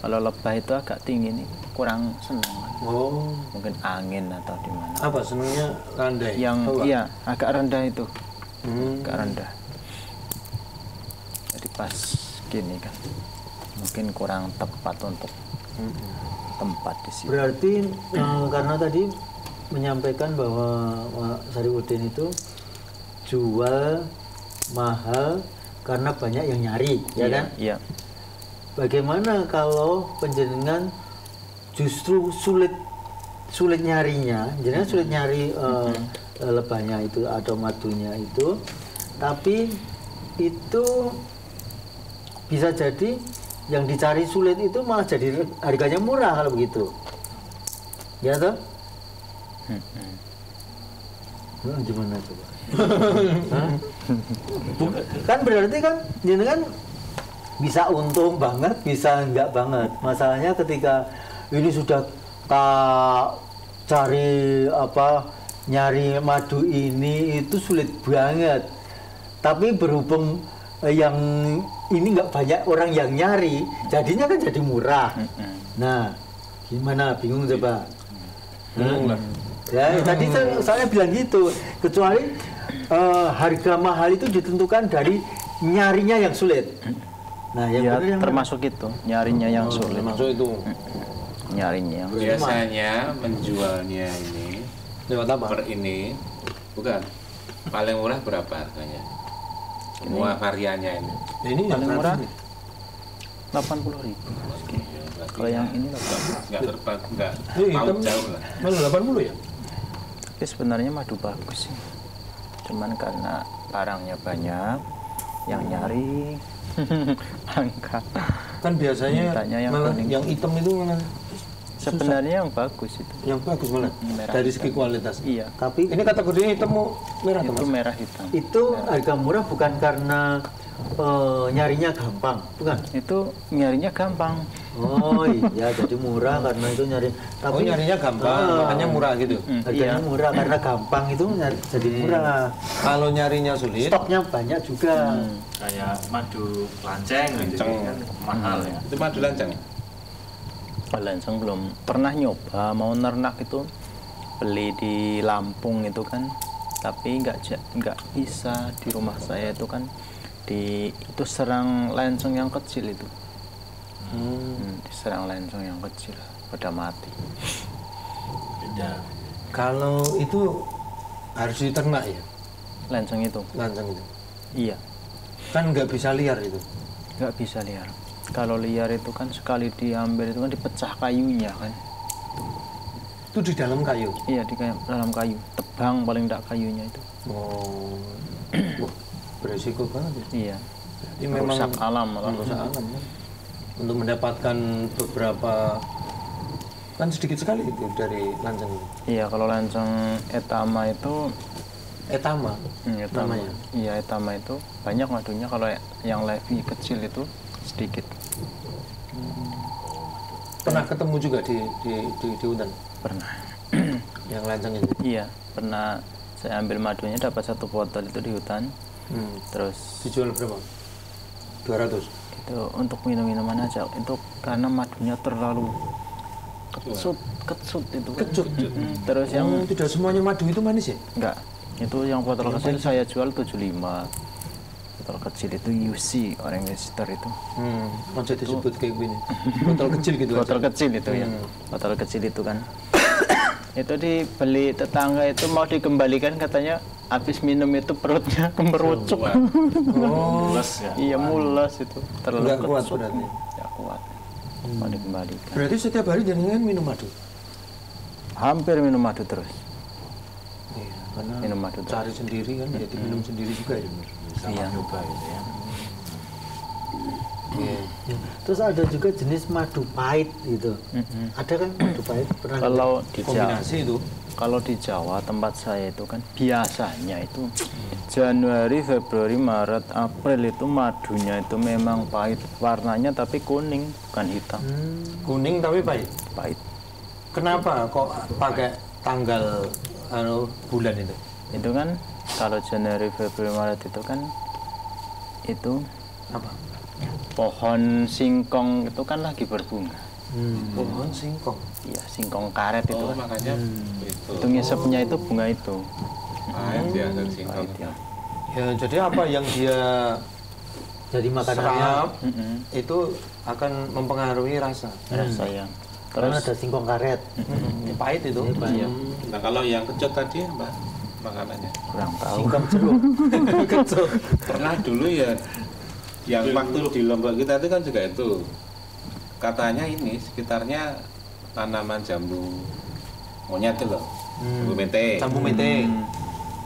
Kalau lebah itu agak tinggi ini kurang senang. Oh, Mungkin angin atau di mana. apa senangnya landai? Yang Tahu nggak? iya agak rendah itu, agak Hmm. rendah. Jadi pas gini kan mungkin kurang tepat untuk tempat di sini. Berarti karena tadi menyampaikan bahwa Pak Sariwudin itu jual mahal karena banyak yang nyari, ya kan? Iya. Bagaimana kalau penjenengan justru sulit nyarinya, jenengan sulit nyari lebahnya itu atau madunya itu, tapi itu bisa jadi yang dicari sulit itu malah jadi harganya murah kalau begitu, ya toh? Gimana coba? Hah? Kan berarti kan jenengan bisa untung banget, bisa enggak banget. Masalahnya ketika ini sudah cari nyari madu ini itu sulit banget. Tapi berhubung yang ini nggak banyak orang yang nyari, jadinya kan jadi murah. Nah, gimana? Bingung coba? Bingung lah. Ya, tadi saya bilang gitu. Kecuali harga mahal itu ditentukan dari nyarinya yang sulit. Nah, yang Ya, benar yang termasuk itu nyarinya yang sulit. Termasuk itu Nyarinya yang biasanya menjualnya ini lewat apa? per ini bukan paling murah berapa harganya? Semua variannya ini. Nah, ini yang paling murah ini. 80.000. Berarti Kalau yang ini nggak terbang, nggak Ini mau hitam jauh lah. mana 80 ya? tapi sebenarnya madu bagus sih. Cuman karena barangnya banyak, yang nyari langka. Kan biasanya Mintanya yang malah kuning. yang hitam itu malah Sebenarnya yang bagus itu. Yang bagus malah Merah dari hitam. segi kualitas. Iya. Tapi Ini kategorinya hitam merah tuh, Itu Mas? merah hitam. itu harga murah bukan karena nyarinya gampang, bukan? Itu nyarinya gampang. Oh iya, jadi murah karena itu nyari. Oh, nyarinya gampang, makanya murah gitu. Harganya Iya. murah karena gampang itu jadi murah. Kalau nyarinya sulit, Stoknya banyak juga. Kayak madu lanceng gitu Lanceng. kan mahal ya. Itu madu lanceng. Lanceng belum pernah nyoba mau ternak itu, beli di Lampung itu kan, tapi nggak bisa di rumah saya itu kan itu serang lanceng yang kecil itu. Diserang lanceng yang kecil pada mati. Beda. kalau itu harus diternak ya, Lanceng itu lanceng itu. iya Kan nggak bisa liar itu. nggak bisa liar. Kalau liar itu kan sekali diambil itu kan dipecah kayunya kan. Itu di dalam kayu. Iya di dalam kayu, tebang paling tidak kayunya itu. Oh, wah, beresiko banget ya. Iya. Ini memang Rusak alam malah. merusak alam kan. Untuk mendapatkan beberapa, kan sedikit sekali itu dari lanceng itu. Iya kalau lanceng etama itu Etama etama. namanya. Iya etama itu banyak madunya. Kalau yang levi kecil itu sedikit. Pernah ketemu juga di hutan Pernah. yang lanceng itu. Iya pernah. Saya ambil madunya dapat 1 botol itu di hutan. Terus Dijual berapa? 200. itu untuk minum-minuman aja. Itu karena madunya terlalu kecut itu kan. Kecut. Terus yang Tidak semuanya madu itu manis ya? enggak, itu yang botol kecil saya jual 75. Botol kecil itu UC orang Leicester itu. Masa disebut kayak gini. Botol kecil gitu Botol aja. kecil itu ya. Botol kecil itu kan. Itu dibeli tetangga itu mau dikembalikan katanya habis minum itu perutnya kemerucuk. Mules ya. Iya mules itu terlalu Nggak kuat kecut. berarti. Nggak kuat. Mau dikembalikan. Berarti setiap hari jenengan minum madu? Hampir minum madu terus. Iya, karena Minum madu terus. cari sendiri kan, jadi minum sendiri juga ya. Sama Iya. nyoba gitu ya. Iya. Terus ada juga jenis madu pahit gitu. Ada kan madu pahit? Pernah Kalau di Jawa, Kombinasi itu. kalau di Jawa tempat saya itu kan biasanya itu Januari, Februari, Maret, April itu madunya itu memang pahit, warnanya tapi kuning bukan hitam. Kuning tapi pahit. Pahit. Kenapa kok pakai tanggal bulan itu? Itu kan kalau Januari, Februari, Maret itu kan itu Apa? pohon singkong itu kan lagi berbunga. Pohon singkong. Iya, singkong karet itu Oh, kan. makanya itu. Itu ngisepnya itu bunga itu. Pahit ya dari singkong. Pahit ya. Ya, jadi apa yang dia jadi makanannya serap itu akan mempengaruhi rasa. Rasa yang karena ada singkong karet. Pahit itu. iya, Nah kalau yang kecut tadi apa makanannya? kurang tahu. Singkong jeruk. Kecut. Pernah dulu ya yang waktu di Lombok kita itu kan juga itu katanya ini sekitarnya tanaman jambu monyet itu loh, jambu mente. Jambu mente.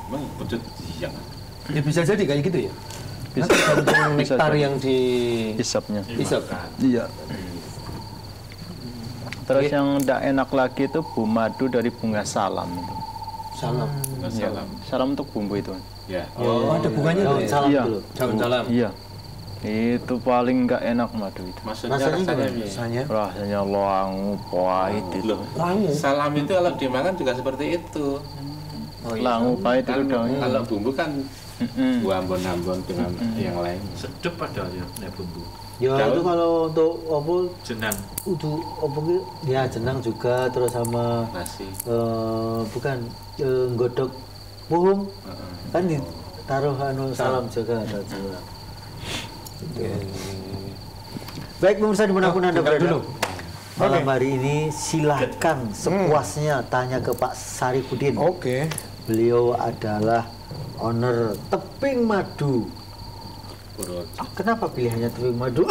Emang kecut yang Ya bisa jadi kayak gitu ya. Bisa tergantung Bisa nektar jadi. yang di Isapnya. isap. Iya. Terus yang tidak enak lagi itu madu dari bunga salam itu. Salam. bunga Iya. salam. Salam untuk bumbu itu. Ya. Oh, ada bunganya tuh Daun ya? salam Iya. dulu. Daun salam. Iya. Itu paling nggak enak madu itu. Maksudnya Rasanya rasanya gimana? piye? Rasanya Rasanya langu, pahit itu. Loh, langu. salam itu kalau dimakan juga seperti itu. Oh, iya. Langu pahit itu Kan daunnya. kalau bumbu kan Mm-mm. buah ambon-ambon dengan yang lain. Sedep padahal ya nek bumbu. Ya Daun. itu kalau untuk apa Jenang. untuk apa gitu, ya jenang juga terus sama Nasi. bukan godok puhung Heeh. kan ditaruh salam juga ada juga. Baik pemirsa dimanapun Anda tinggal berada. dulu. Malam hari ini silakan sepuasnya tanya ke Pak Sarifudin. Oke. Beliau adalah owner Teping Madu. Purworejo. Kenapa pilihannya Teping Madu?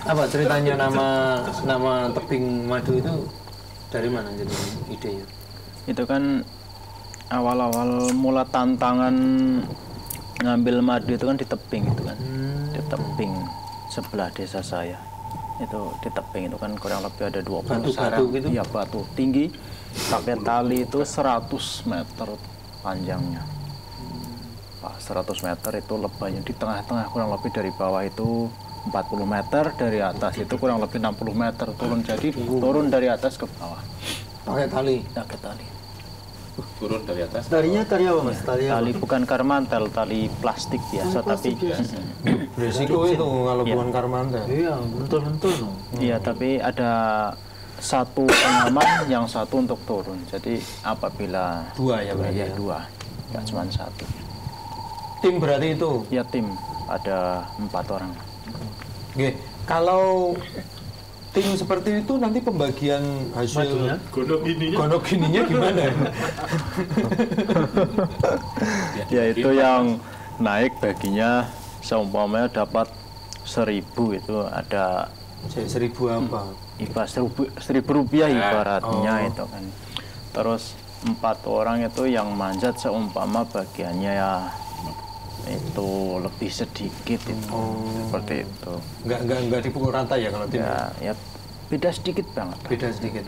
Apa ceritanya nama teping madu itu dari mana jadi idenya? Itu kan awal-awal mula tantangan ngambil madu itu kan di teping itu kan. Di teping sebelah desa saya. itu di tebing itu kan kurang lebih ada 20 Batu-batu sarang. gitu? Iya, batu tinggi pakai tali itu 100 meter panjangnya. Pak, 100 meter itu lebahnya di tengah-tengah, kurang lebih dari bawah itu 40 meter, dari atas itu kurang lebih 60 meter turun, jadi turun dari atas ke bawah Pakai tali. pakai tali. Turun dari atas. Talinya tali apa mas? Tali apa? Tali bukan karmantel, tali plastik biasa, tapi Beresiko itu kalau bukan karmantel. Iya, betul-betul. iya, tapi ada satu pengaman, yang satu untuk turun. Jadi apabila Dua ya berarti. ya dua, nggak cuma satu. Tim berarti itu. Ya tim ada 4 orang. Oke, kalau tim seperti itu nanti pembagian hasil Madunya? gondok gininya gimana? Ya itu yang naik baginya seumpamanya dapat 1.000 itu ada 1.000 apa? ibarat 1.000 rupiah ibaratnya itu kan. Terus 4 orang itu yang manjat seumpama bagiannya ya itu lebih sedikit itu seperti itu. Enggak dipukul rata ya kalau tim? Ya beda sedikit banget. Beda sedikit.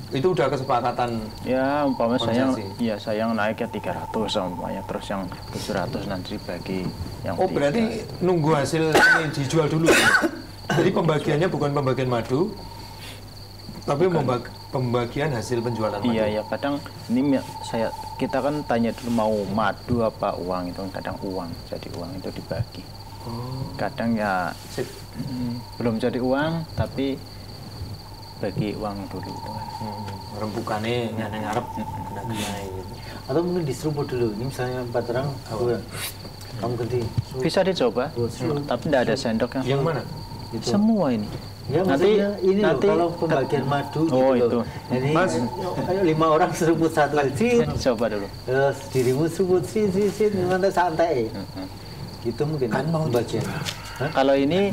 Itu udah kesepakatan. Ya umpamanya Konsesi. saya yang naik ya 300 umpamanya, terus yang 700 nanti bagi yang Oh, tiga. berarti nunggu hasil ini dijual dulu. Jadi pembagiannya bukan pembagian madu, tapi pembagian hasil penjualan madu. Iya ya, kadang ini kita kan tanya dulu mau madu apa uang, itu kan kadang uang, jadi uang itu dibagi. Kadang ya Sip. belum jadi uang tapi bagi uang dulu itu kan. Rembukannya nyana ngarep kena gitu. Atau mungkin diseruput dulu. Ini misalnya 4 orang, kamu ganti. Bisa dicoba, tapi tidak ada sendoknya. Yang mana? Gitu. Semua ini. Ya maksudnya ini loh, kalau pembagian madu Oh, gitu itu. loh. Jadi Mas. ayo 5 orang seruput satu sit, Coba dulu. terus dirimu seruput sit, nanti santai. Gitu mungkin Kan mau pembagian. Hah? Kalau ini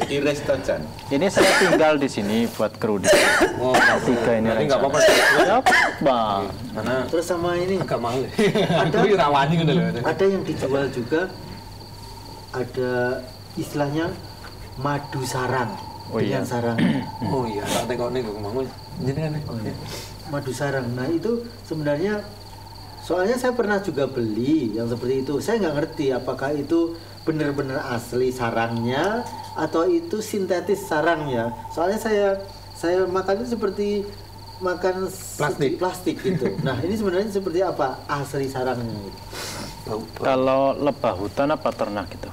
Iris tojan. ini saya tinggal di sini buat kru di sini. Oh, 3 ini berarti nggak apa-apa. Ya, Bang. Karena Terus sama ini agak mahal. Itu rawani gitu loh. ada yang dijual juga, ada istilahnya madu sarang. Oh, iya. Dengan sarang. Oh iya, tak tekone kok mau. Jenengan. Madu sarang. Nah itu sebenarnya, soalnya saya pernah juga beli yang seperti itu. Saya nggak ngerti apakah itu benar-benar asli sarangnya atau itu sintetis sarangnya. Soalnya saya makan itu seperti makan plastik gitu. Nah ini sebenarnya seperti apa asli sarangnya? Gitu. Kalau lebah hutan apa ternak gitu?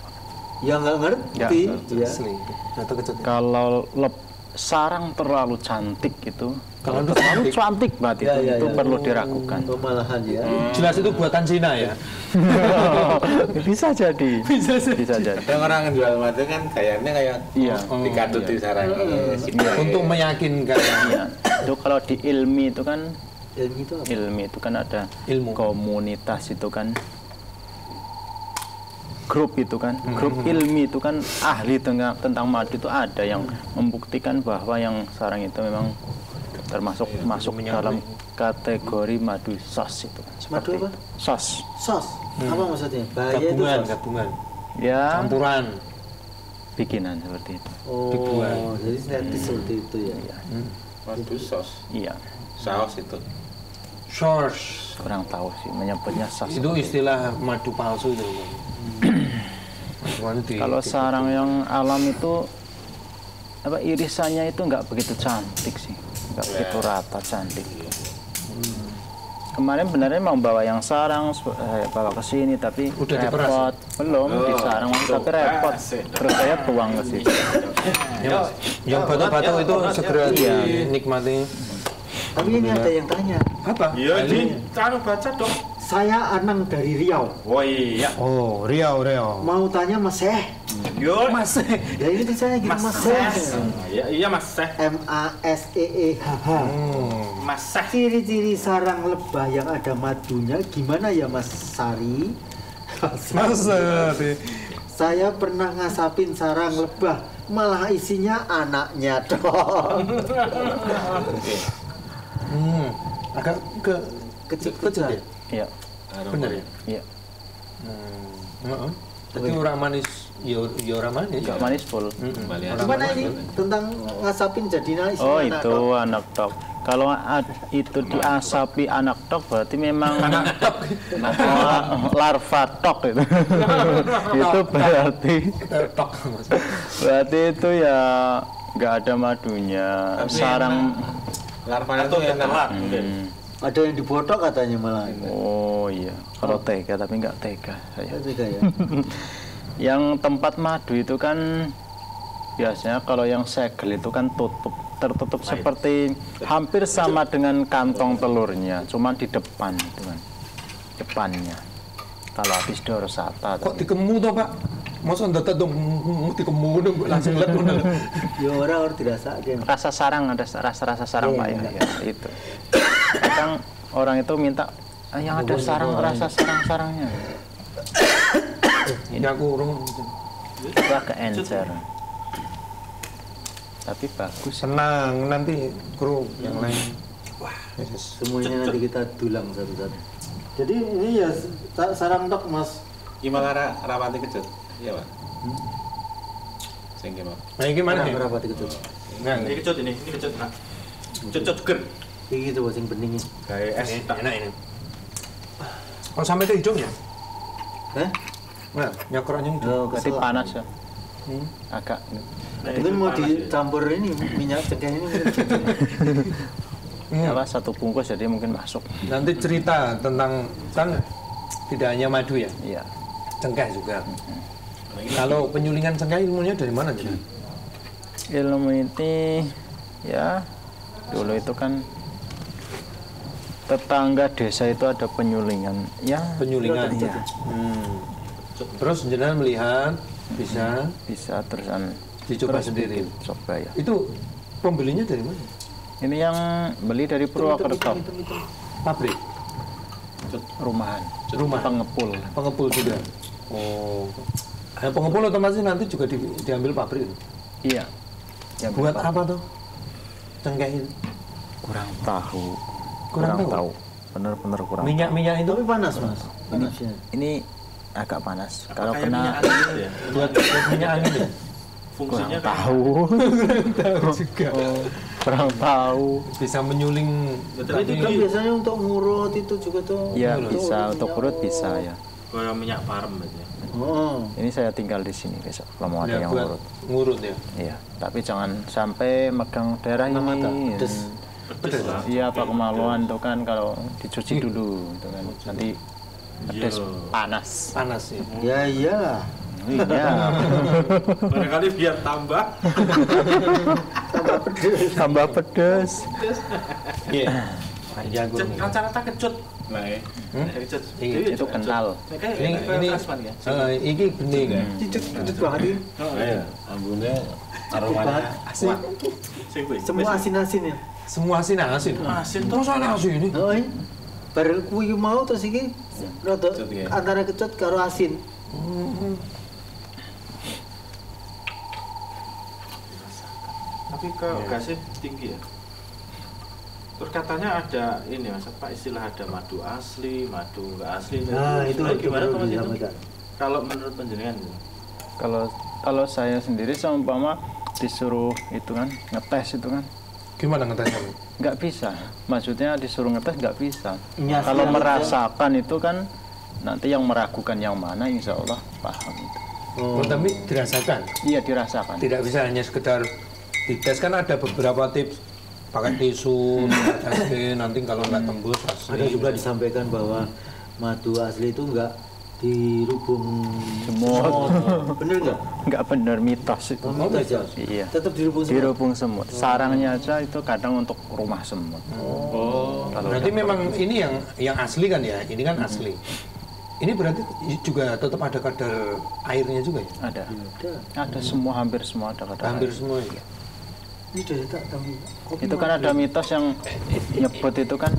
Ya nggak ngerti. Ya. Asli. Atau kecut. Kalau sarang terlalu cantik itu, Kalau terlalu cantik banget Ya, itu ya. perlu diragukan. Oh, malahan ya. Jelas itu buatan Cina ya. Bisa jadi. Bisa jadi. Kadang orang yang jual madu kan kayaknya kayak Iya. dikadut di sarang. Untuk meyakinkan. Iya. Itu kalau di ilmi itu kan Ilmu itu apa? ada Ilmu. komunitas itu kan, grup itu kan, grup ilmi itu kan ahli tentang madu itu ada yang membuktikan bahwa yang sarang itu memang termasuk masuk dalam kategori madu sos itu kan. Madu apa? Sos. Sos. Apa maksudnya? Bahaya itu sos. Gabungan. Ya, Campuran. bikinan seperti itu. Dibuat. Oh, jadi sintetis seperti itu ya. Madu sos, Iya, saus itu. Source. kurang tahu sih menyebutnya sos. Itu istilah madu palsu itu. Kalau sarang yang alam itu apa irisannya itu nggak begitu cantik sih, nggak begitu rata cantik. Kemarin benernya mau bawa yang sarang, saya bawa ke sini tapi Udah diperas, repot. Belum di sarang tapi repot. Terus saya buang ke situ. Yang batu-batu itu segera dinikmati. Tapi ini ada yang tanya. Apa? Iya, Jin. Taruh baca dong. Saya Anang dari Riau. Oh iya. Oh, Riau. Mau tanya Mas Seh. Yo, Mas. Ya ini tulisannya gitu Mas Seh. Iya Mas Seh. MASEEHH. Mas Seh. Ciri-ciri sarang lebah yang ada madunya gimana ya Mas Sari? Mas. Saya pernah ngasapin sarang lebah, malah isinya anaknya dong. Agak Kecil-kecil ya? Iya, benar ya? iya. Jadi orang manis, ya orang manis. Enggak manis full. Kembali aja. Gimana ini tentang ngasapin jadi nasi? Oh itu anak tok. Kalau itu diasapi anak tok berarti memang larva tok itu. Itu berarti Tok. itu ya nggak ada madunya. Tapi Sarang larvanya Atau itu enak. telat mungkin. Ada yang dibotok katanya malah. oh iya, kalau tega tapi nggak tega saya. Ya juga ya. Yang tempat madu itu kan biasanya kalau yang segel itu kan tertutup seperti hampir sama dengan kantong telurnya, cuman di depan itu kan, depannya. Kalau habis dorsata Kok dikemu toh, Pak? Masa ndak dong dikemu dong langsung lihat ngono. Ya orang dirasakan. rasa sarang ada rasa sarang Iya, Pak ya, iya. ya, itu. Kadang orang itu minta yang ada sarang rasa sarang-sarangnya. Ini aku urung Itu agak encer. Tapi bagus. senang nanti kru yang lain. Yes. Semuanya nanti kita dulang satu-satu. Jadi ini ya sarang tok Mas. Gimana rapati kecut? Iya, Pak. Sing gimana? Nah, ini gimana nih? Berapa diketut? Nah, Ini kecut ini kecut nak. Kecut ger. Iki tuh sing bening iki. Kayak es. enak ini. Oh, sampai ke hidung ya? Hah? Nah, nyakranya hidung. Oh, Berarti kesel. panas ya. Hmm. Agak. Mungkin mau dicampur ini minyak cengkeh ini. Apa satu bungkus jadi mungkin masuk. Nanti cerita tentang kan tidak hanya madu ya, Iya. cengkeh juga. Kalau penyulingan cengkeh ilmunya dari mana jadi? Ilmu ini ya dulu itu kan tetangga desa itu ada penyulingan. Ya Penyulingan. iya. Terus jenengan melihat bisa Bisa terusan dicoba terus sendiri. bikin, coba ya. Itu pembelinya dari mana? Ini yang beli dari Purwokerto, Pabrik, rumahan, rumah, pengepul. pengepul juga. Oh, nah, pengepul otomatis nanti juga diambil pabrik. Iya. Yang Buat berapa? apa tuh? Cengkeh itu. Kurang tahu. Kurang tahu? Bener-bener kurang. Minyak-minyak itu Tapi panas Mas. Panasnya. Ini agak panas. Kalau Kayak minyak kena angin itu ya. buat minyak angin ya. Fungsinya kurang tahu. juga. Kurang tahu. Bisa menyuling. Betul, tapi itu Kan biasanya untuk ngurut itu juga tuh. Iya Untuk bisa untuk perut minyak. bisa ya. kayak minyak parem aja. Oh. Ini saya tinggal di sini besok kalau mau ada ya, yang buat urut. ngurut ya. Iya. Tapi jangan sampai megang daerah ini. Pedes. Pedes lah. Iya Pak kemaluan tuh kan kalau dicuci dulu gitu kan. Nanti pedes Iya. panas. Panas ya. Ya iyalah. Iya. Barangkali biar tambah. Tambah pedes. Iya. Aja gue. Rata-rata kecut. Nah, ya. Kecut. Iya, Itu kental. Ini iki bening. Cucut banget ini. Oh, Iya, ambune aromanya Asin. Sing kuwi. Semua asin-asin ya. Semua asin asin. Asin Terus ana asin ini. Oh iya. Baru kuwi mau terus iki rada Kecut, ya. antara kecut karo asin. Tapi kok gasnya tinggi ya. Terus katanya ada ini mas, apa istilah ada madu asli, madu nggak asli. Nah, itu Sebenarnya gimana perlu tuh mas itu? disampaikan. Kalau menurut penjenengan itu? Kalau saya sendiri seumpama disuruh itu kan ngetes itu kan Gimana ngetesnya? nggak bisa. Maksudnya disuruh ngetes nggak bisa. Nyasar Kalau aja. merasakan itu kan nanti yang meragukan yang mana insya Allah paham itu. Oh, tapi dirasakan. Iya dirasakan. Tidak bisa hanya sekedar dites, kan ada beberapa tips pakai tisu, tesnya nanti kalau nggak tembus asli. Ada juga disampaikan bahwa madu asli itu enggak dirubung Semut. Bener enggak? Nggak benar mitos itu. Oh, mitos ya? Iya. Tetap dirubung semua. Dirubung semut. Sarangnya aja itu kadang untuk rumah semut. Oh, Kalau Berarti udah memang ini yang asli kan ya, ini kan asli. Ini berarti juga tetap ada kadar airnya juga ya? ada. Ada. Ada semua hampir semua ada kadang. Hampir semua ya? Ini dari tak tahu. Kopi Itu kan ada mitos yang nyebut itu kan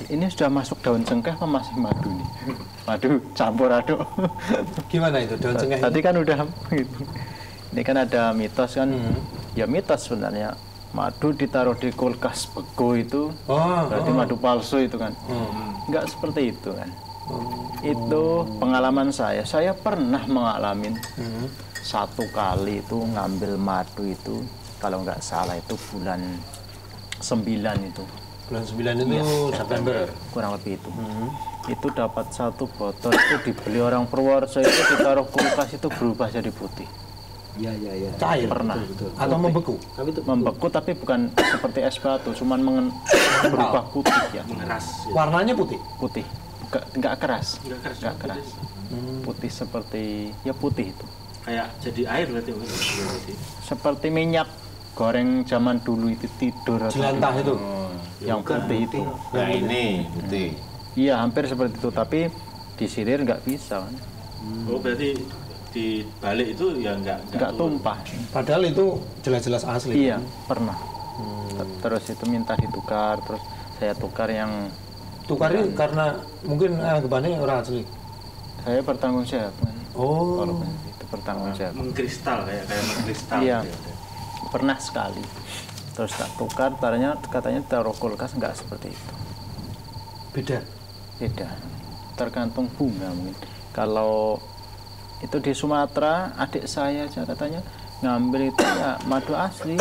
ini sudah masuk daun cengkeh apa masih madu nih? Madu campur aduk. Gimana itu daun cengkeh? Tadi kan udah gitu. Ini kan ada mitos kan. Hmm. Ya mitos sebenarnya. Madu ditaruh di kulkas beku itu Oh, berarti madu palsu itu kan. Hmm. Enggak seperti itu kan. Itu pengalaman saya pernah mengalami satu kali itu ngambil madu itu, kalau nggak salah itu bulan 9 itu. Bulan 9 itu September. Kurang lebih itu. Itu dapat satu botol itu dibeli orang Purworejo, itu ditaruh kulkas itu berubah jadi putih. Iya. Cair. Pernah. Atau membeku. Tapi itu Membeku tapi bukan seperti es batu, cuman berubah putih ya. Mengeras. Ya. Warnanya putih. Putih. Nggak keras. Nggak keras. Putih seperti ya putih itu. Kayak jadi air berarti mungkin. Seperti minyak goreng zaman dulu itu tidur atau Jelantah itu. yang putih itu. Nah ini putih. Iya hampir seperti itu, tapi disilir nggak bisa kan. Oh berarti di balik itu ya Nggak tumpah. Padahal itu jelas-jelas asli. Iya pernah. Terus itu minta ditukar, terus saya tukar yang Tukarnya karena mungkin anggapannya orang asli. saya bertanggung jawab kan. Oh. Kalau itu bertanggung jawab. mengkristal kayak mengkristal. Iya. gitu ya. Pernah sekali. Terus tak tukar, katanya taruh kulkas nggak seperti itu. Beda. Beda. Tergantung bunga mungkin. Kalau itu di Sumatera, adik saya aja katanya ngambil itu ya madu asli,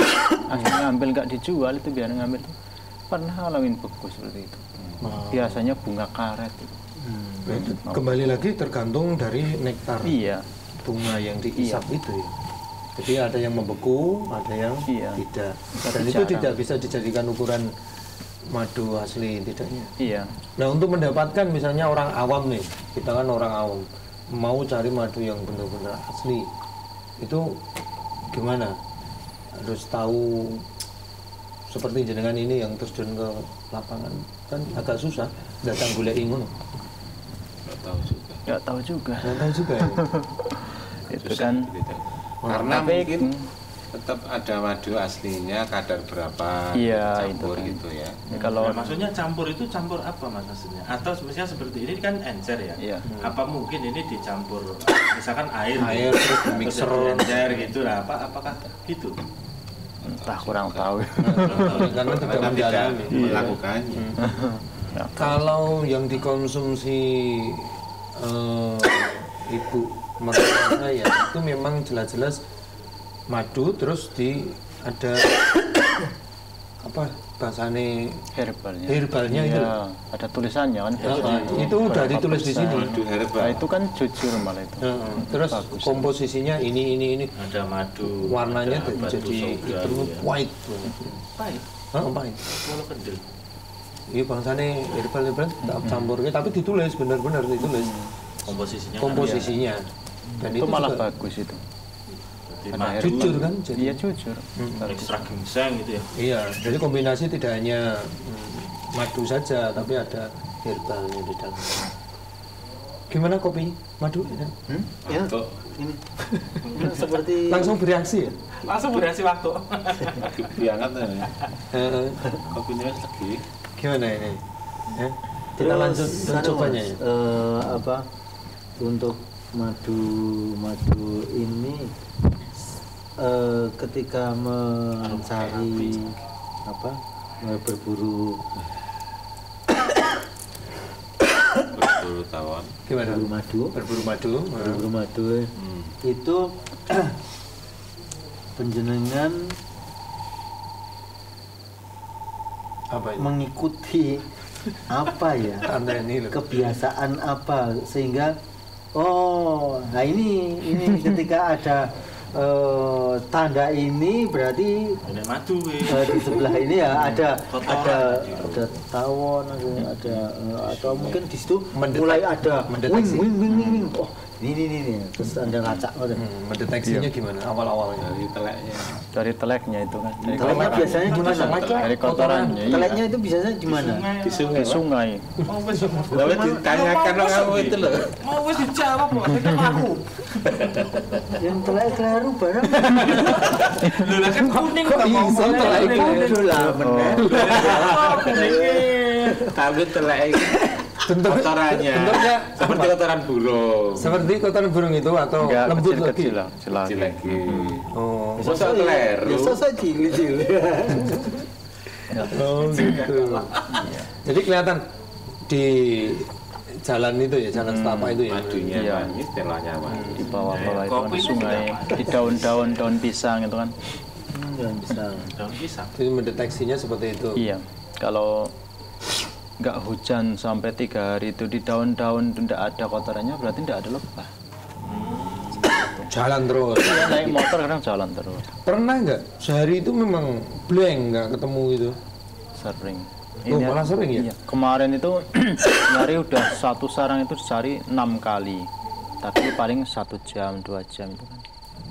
ngambil nggak dijual itu biar ngambil itu. Pernah ngalamin beku seperti itu. Biasanya bunga karet itu. Kembali lagi tergantung dari nektar Iya, bunga yang diisap itu ya. Jadi ada yang membeku, ada yang Iya. tidak. Tapi Dan itu jarang. tidak bisa dijadikan ukuran madu asli tidaknya. iya. Nah untuk mendapatkan misalnya orang awam nih, kita kan orang awam, mau cari madu yang benar-benar asli, itu gimana? Harus tahu seperti jenengan ini yang terjun ke lapangan, kan agak susah, datang gula ingun. Nggak tahu juga. Nggak tahu juga. Nggak tahu juga ya. Itu Susah kan diberitahu. Karena tapi- mungkin tetap ada madu aslinya kadar berapa Iya, campur itu kan. gitu ya. ya, kalau Nah, maksudnya campur itu campur apa mas maksudnya? Atau misalnya seperti ini kan encer ya? Iya. Apa mungkin ini dicampur misalkan air, Air, gitu, terus terus mixer. jadi encer gitu lah? Apakah gitu? entah kurang tahu. Karena tidak Karena tidak menjalani. melakukannya. Ya. Kalau yang dikonsumsi ibu mertua saya itu memang jelas-jelas madu, terus ada apa bahasane herbalnya itu. Iya, ada tulisannya kan. Itu udah ditulis di sini. Madu herbal. Nah, itu kan jujur malah itu. Terus Bagus. komposisinya ini Ada madu, warnanya ada batu jadi soga, hitam ya. white. Pahit, Pahit. walau kendel. Iya bangsane herbal tak campurnya, tapi ditulis benar-benar ditulis Komposisinya komposisinya. Dan Itu malah juga bagus itu. kan, Ada madu, jujur kan jadi. Iya jujur. ekstra ginseng gitu ya. Iya, jadi kombinasi tidak hanya madu saja, tapi ada herbalnya di dalam. Gimana kopi madu? Ya, Kok ini seperti Langsung bereaksi ya? Langsung bereaksi waktu. lagi diangkat ya. Eh, Kopinya lagi. Gimana ini? Kita lanjut cobanya ya. apa untuk madu ini ketika mencari apa berburu Tawon. Gimana? berburu madu Berburu madu. itu penjenengan Apa ini? mengikuti apa ya Tanda ini loh. kebiasaan apa sehingga nah ini ketika ada tanda ini berarti Ada madu di sebelah ini ya ada Kotoran. tawon ada atau mungkin di situ Mendetek- mulai ada mendeteksi. wing. Oh ini terus ada ngacak Mendeteksinya gimana awal-awalnya? Dari teleknya. Dari teleknya itu kan. Dari teleknya biasanya gimana Dari kotorannya. Iya. teleknya itu biasanya gimana Di sungai. Di sungai. Mau wis Lalu ditanyakan lo kamu itu loh. mau wis dijawab kok, pikir aku. yang telek keliru barang Lho lah kan kuning Kok iso telek keliru lah bener Tapi telek kotorannya. bentuknya Seperti kotoran burung. seperti kotoran burung itu atau Enggak lembut lagi? kecil-kecil lah. Kecil lagi. Oh, Masa keliru. ya sosok cilik oh gitu. Jadi kelihatan di jalan itu ya, jalan setapak itu ya. Madunya Iya. wangi, istilahnya wangi. Di bawah-bawah itu kan Kopi sungai, tidak di daun-daun daun pisang itu kan. daun pisang. Jadi mendeteksinya seperti itu. Iya, kalau nggak hujan sampai 3 hari itu di daun-daun tidak ada kotorannya, berarti tidak ada lebah. Jalan terus. Iya, naik motor kadang jalan terus. Pernah nggak sehari itu memang blank nggak ketemu gitu? Sering. Oh, malah sering ya? Iya. Kemarin itu nyari udah satu sarang itu dicari 6 kali, tapi paling 1 jam 2 jam itu kan.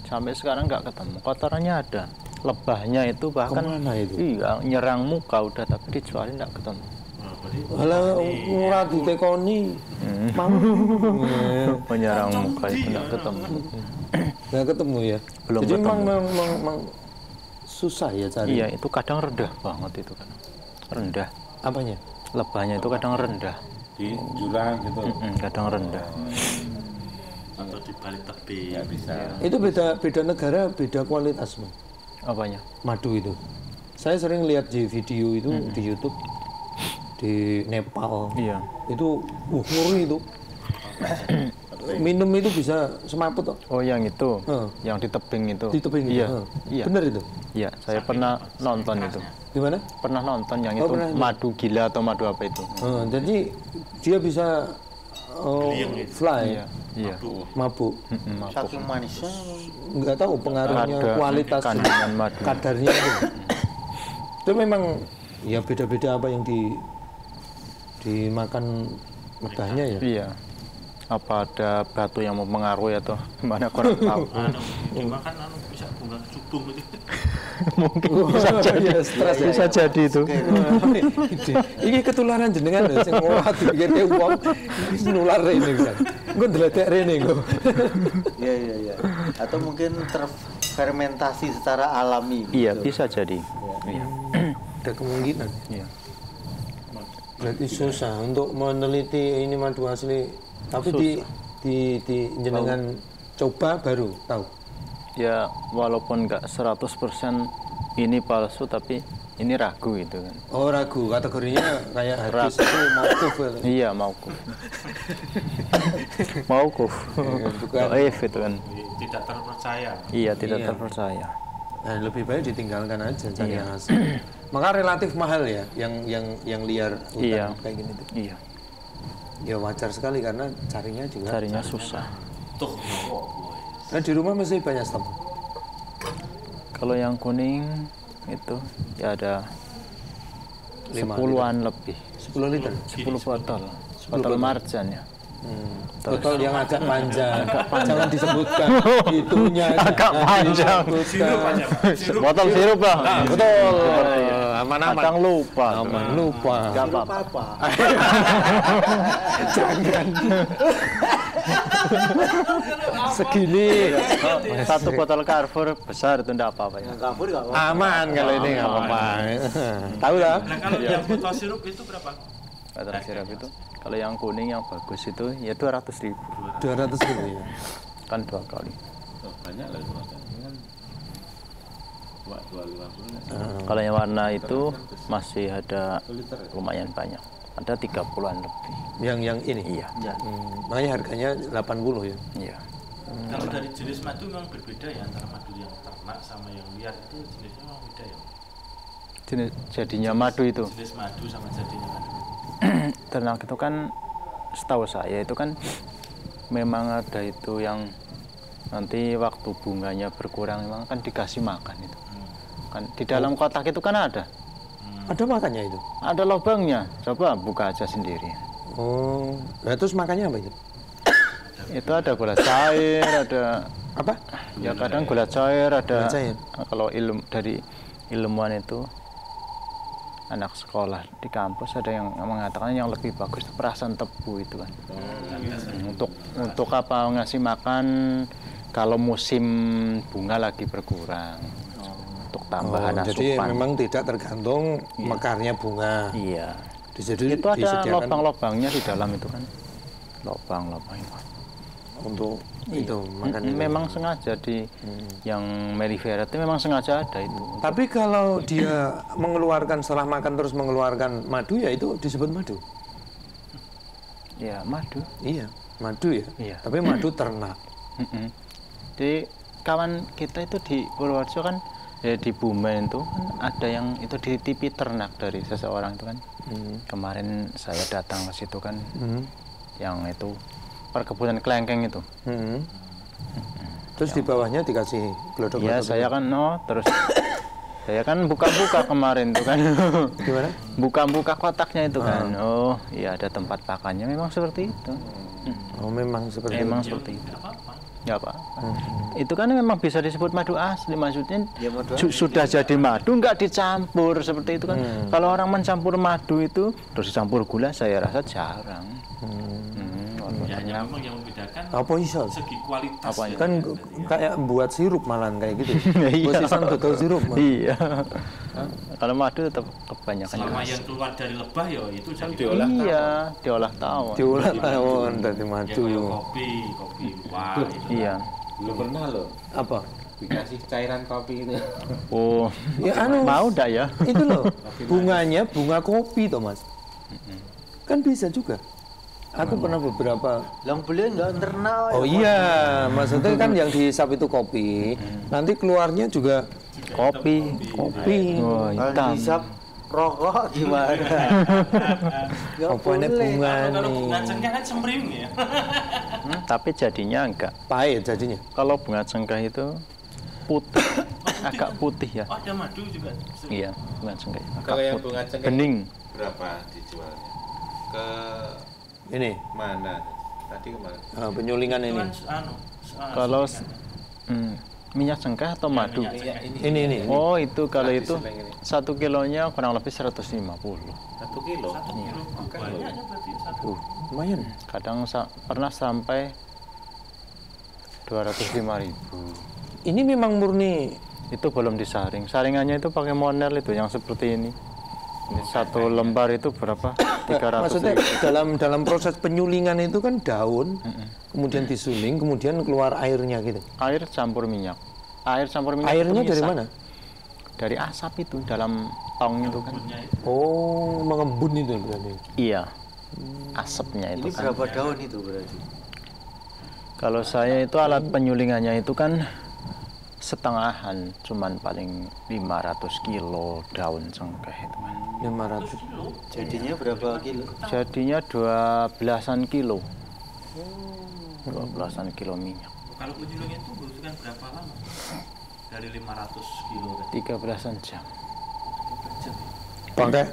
Sampai sekarang nggak ketemu. Kotorannya ada, lebahnya itu bahkan Kemana itu? iya nyerang muka udah, tapi dicuali nggak ketemu. Alah, murah ditekoni. Mau Menyerang muka itu nggak ketemu. nggak ketemu ya? Belum Jadi ketemu. memang susah ya cari. Iya, itu kadang rendah banget itu kan. Rendah. Apanya? Lebahnya itu kadang rendah. Di jurang gitu. Kadang rendah. Atau di balik tebing. Ya bisa. Itu beda negara, beda kualitas, Bang. Apanya? Madu itu. Saya sering lihat di video itu di YouTube di Nepal. Iya. Itu murni itu. Minum itu bisa semaput toh. Oh, yang itu. Heeh. Yang di tebing itu. Di tebing itu. Iya. Heeh. Iya. Benar itu. Iya, saya pernah nonton itu. Gimana? Pernah nonton yang Oh, itu pernah. madu gila atau madu apa itu? Jadi dia bisa fly, Iya. Iya. mabuk. Mabuk. Saking manisnya. Nggak tahu pengaruhnya Ada kualitas kandungan madu. kadarnya itu memang ya beda-beda apa yang dimakan lebahnya ya. Iya. Apa ada batu yang mempengaruhi atau gimana kurang tahu. Dimakan bisa bunga kecubung gitu. Mungkin bisa jadi. Iya, stres ya. Bisa jadi itu. Ini ketularan jenengan lho sing ora dipikirke wong iki nular ini kan. Engko ndledek rene engko. Iya iya iya. Atau mungkin terfermentasi secara alami. Iya, gitu. bisa jadi. Iya. Ada kemungkinan. Iya. Berarti susah untuk meneliti ini madu asli. Tapi di jenengan coba baru tahu. Ya, walaupun nggak 100% ini palsu, tapi ini ragu itu kan. Oh ragu, kategorinya kayak hadis itu mauquf ya. Iya, maukuf. Maukuf. bukan. Dhaif itu kan. Tidak terpercaya. Iya, tidak Iya. terpercaya. Nah, lebih baik ditinggalkan aja cari yang asli. Maka relatif mahal ya yang liar hutan Iya. kayak gini tuh. Iya, Ya wajar sekali karena carinya juga. carinya susah. Tuh. Nah, di rumah masih banyak stok. Kalau yang kuning itu ya ada 5 10-an lebih. 10 liter. 10 botol. Botol marjan ya. Botol yang agak panjang. Jangan disebutkan itunya. Agak panjang. Disebutkan. Botol sirup lah. Betul. Aman-aman. Kadang lupa. Aman lupa. Gak apa-apa. Apa? Jangan. Segini. Satu botol Carrefour besar itu enggak apa-apa ya. Kabur nggak apa-apa. Aman kalau ini nggak apa-apa. Tahu lah. Nah kalau yang botol sirup itu berapa? Botol sirup itu kalau yang kuning yang bagus itu ya 200.000. 200.000 ya. Kan 2 kali. Oh, banyak lah itu. Ini kan 250. Kalau yang warna itu masih ada lumayan banyak. Ada 30-an lebih. Yang ini. Iya. Makanya harganya 80 ya. Iya. Kalau dari jenis madu memang berbeda ya antara madu yang ternak sama yang liar itu jenisnya memang beda ya. Jenis jadinya madu itu. Jenis madu sama jadinya madu. Ternak itu kan setahu saya itu kan memang ada itu yang nanti waktu bunganya berkurang memang kan dikasih makan itu. Kan di dalam kotak itu kan ada. Ada makannya itu. Ada lubangnya. Coba buka aja sendiri. Oh, nah terus makannya apa itu? Itu ada gula cair, ada Apa? ya kadang gula cair, ada Gula cair. kalau dari ilmuwan itu anak sekolah di kampus ada yang mengatakan yang lebih bagus itu perasan tebu itu kan. Untuk apa ngasih makan kalau musim bunga lagi berkurang. Untuk tambahan jadi asupan. memang tidak tergantung mekarnya bunga. Iya. Jadi Itu ada disediakan lubang-lubangnya di dalam itu kan. Lubang-lubang itu. untuk itu makan itu. Memang sengaja di yang mellifera itu memang sengaja ada itu. Tapi kalau dia mengeluarkan setelah makan terus mengeluarkan madu ya itu disebut madu. Ya, madu. Iya, madu ya. Iya. Tapi madu ternak. Jadi kawan kita itu di Purworejo kan, ya di Bumen itu kan ada yang itu dititipi ternak dari seseorang itu kan. Kemarin saya datang ke situ kan, yang itu perkebunan kelengkeng itu. Terus di bawahnya dikasih glodok. Iya, saya kan terus saya kan buka-buka kemarin tuh kan. Gimana? Buka-buka kotaknya itu kan. Oh, iya ada tempat pakannya memang seperti itu. Oh, memang seperti Memang itu. seperti itu. Ya Pak. Itu kan memang bisa disebut madu asli, maksudnya sudah jadi madu nggak dicampur seperti itu kan. Kalau orang mencampur madu itu terus dicampur gula, saya rasa jarang. Ya, memang yang membedakan Apa iso? segi kualitas. Apanya? Ya. Kan kayak buat sirup malahan kayak gitu. Iya. Posisan betul sirup. Iya. Kalau madu tetap kebanyakan Selama keras. yang keluar dari lebah ya itu jadi diolah Iya, diolah tawon. Diolah tawon dari ya, madu. kayak kopi wah itu. Iya. Belum pernah loh Apa? dikasih cairan kopi itu. Oh, Ya anu. mau dah ya? Itu loh, bunganya bunga kopi toh Mas. Kan bisa juga. Aku pernah beberapa. Yang beli nggak ternak. Oh iya, maksudnya kan yang dihisap itu kopi. Nanti keluarnya juga Kopi. kopi. Oh, Kalau hitam. dihisap rokok gimana? Nggak Apa ini boleh. bunga Kalau nih? bunga cengkeh kan sembriung ya. Tapi jadinya enggak. Pahit jadinya. Kalau bunga cengkeh itu putih, agak putih ya. Oh, ada madu juga. Iya, bunga cengkeh. Kalau yang Agak bunga putih. cengkeh Bening. berapa dijualnya? Ke Ini mana? Tadi kemana? penyulingan Itu ini. kan Kalau minyak cengkeh atau madu? minyak cengkeh. Ini. Oh, itu kalau Tadi itu seleng ini. 1 kilonya kurang lebih 150. 1 kilo. 1 kilo. Banyaknya berarti satu. Lumayan. Kadang pernah sampai 205.000. Ini memang murni. Itu belum disaring. Saringannya itu pakai monel itu yang seperti ini. Ini satu lembar itu berapa? 300. Maksudnya dalam proses penyulingan itu kan daun, kemudian disuling, kemudian keluar airnya gitu. Air campur minyak. Air campur minyak. Airnya itu dari bisa. mana? Dari asap itu dalam tong itu kan. Oh, mengembun itu berarti. Iya. Asapnya Ini itu kan. berapa daun itu berarti? Kalau saya itu alat penyulingannya itu kan setengahan, cuman paling 500 kilo daun cengkeh itu kan. 500. Jadinya berapa kilo? Jadinya 12-an kilo. 12-an kilo minyak. Kalau penyulingan itu butuhkan berapa lama? Dari 500 kilo tadi. 13-an jam. Pakai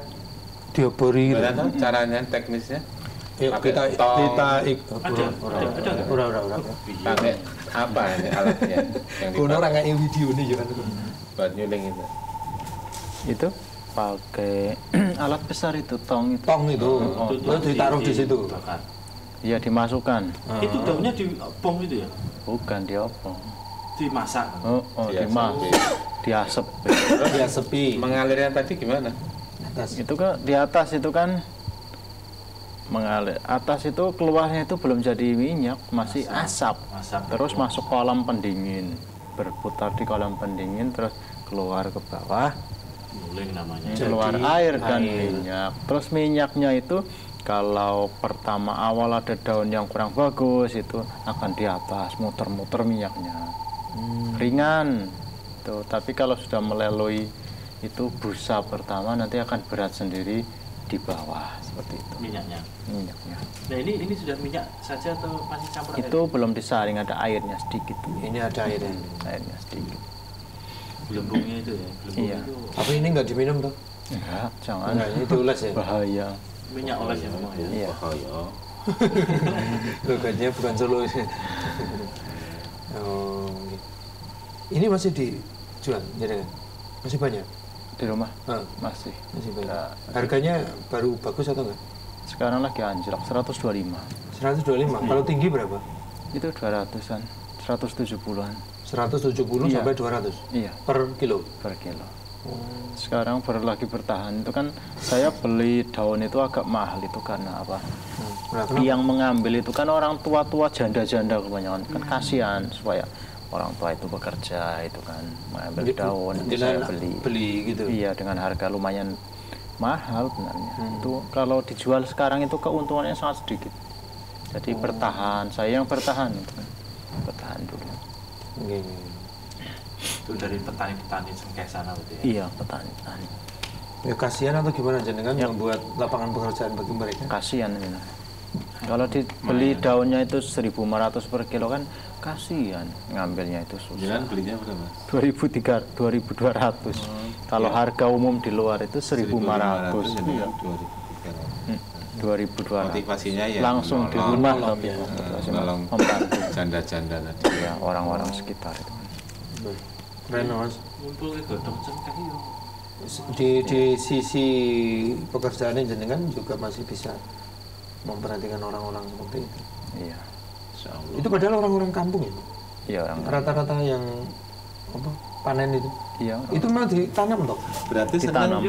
diobori gitu. Gimana tuh caranya teknisnya? Yuk Pakai kita tong. Ada. Ura. Pakai apa ini alatnya yang Kono dipakai ora kayak video nih jangan. buat nyuling itu? Itu pakai alat besar itu, tong itu. Tong itu. Lo ditaruh di situ. Bakar. Ya dimasukkan. Itu daunnya dibong itu ya? Bukan diopong. Dimasak. Dimasak. Diasep. Ya sepi. Mengalirnya tadi gimana? Atas. Itu kan di atas itu kan mengalir. Atas itu keluarnya itu belum jadi minyak, masih asap. Asap. Terus masuk kolam pendingin, berputar di kolam pendingin, terus keluar ke bawah, Nyuling namanya. keluar air dan minyak. Terus minyaknya itu kalau pertama awal ada daun yang kurang bagus itu akan di atas muter-muter minyaknya. Ringan. Tuh, tapi kalau sudah melalui itu busa pertama nanti akan berat sendiri di bawah seperti itu Minyaknya. minyaknya. Nah ini sudah minyak saja atau masih campur air? Itu belum disaring, ada airnya sedikit. Ini ada airnya. Airnya sedikit. Gelembungnya itu ya. Gelembung Iya. itu Tapi ini nggak diminum toh? Enggak, jangan. Enggak, ini diulas ya. Bahaya. minyak oles ya memang ya. Iya. Oh ya. Logatnya bukan Solo. Oh, gitu. Ini masih dijual, jadi masih banyak. Di rumah Ah, masih. masih banyak. Nah, Harganya baru bagus atau enggak? sekarang lagi anjlok 125. 125. Kalau tinggi berapa? Itu 200-an, 170-an. 170 Iya. sampai 200 Iya, per kilo. per kilo. Sekarang baru lagi bertahan. Itu kan saya beli daun itu agak mahal itu karena apa? Nah, kenapa? Yang mengambil itu kan orang tua-tua, janda-janda kebanyakan. Kan kasihan supaya orang tua itu bekerja itu kan mengambil daun. Nanti saya beli gitu. Iya, dengan harga lumayan mahal benarnya. Itu kalau dijual sekarang itu keuntungannya sangat sedikit. Jadi bertahan, saya yang bertahan itu kan. Bertahan dulu. Oke. Itu dari petani-petani cengkeh sana berarti ya? Iya, petani. Ya kasihan atau gimana jenengan yang buat lapangan pekerjaan bagi mereka? Kasihan ini. Kalau dibeli daunnya itu 1.500 per kilo kan kasihan, ngambilnya itu susah. Jangan belinya berapa? 2.200. Kalau harga umum di luar itu 1.500. Iya. 2.200. Motivasinya ya Langsung di nolong, rumah nolong, tapi ya. motivasi nolong membantu janda-janda tadi. ya orang-orang sekitar itu. Keren Mas. Ngumpul ke godong cengkeh yo. Di sisi pekerjaannya jenengan juga masih bisa memperhatikan orang-orang seperti itu. Iya. Insyaallah. Itu padahal orang-orang kampung ya, Pak? Iya orang. Rata-rata yang apa panen itu. Iya. Itu memang ditanam toh? Berarti Ditanam.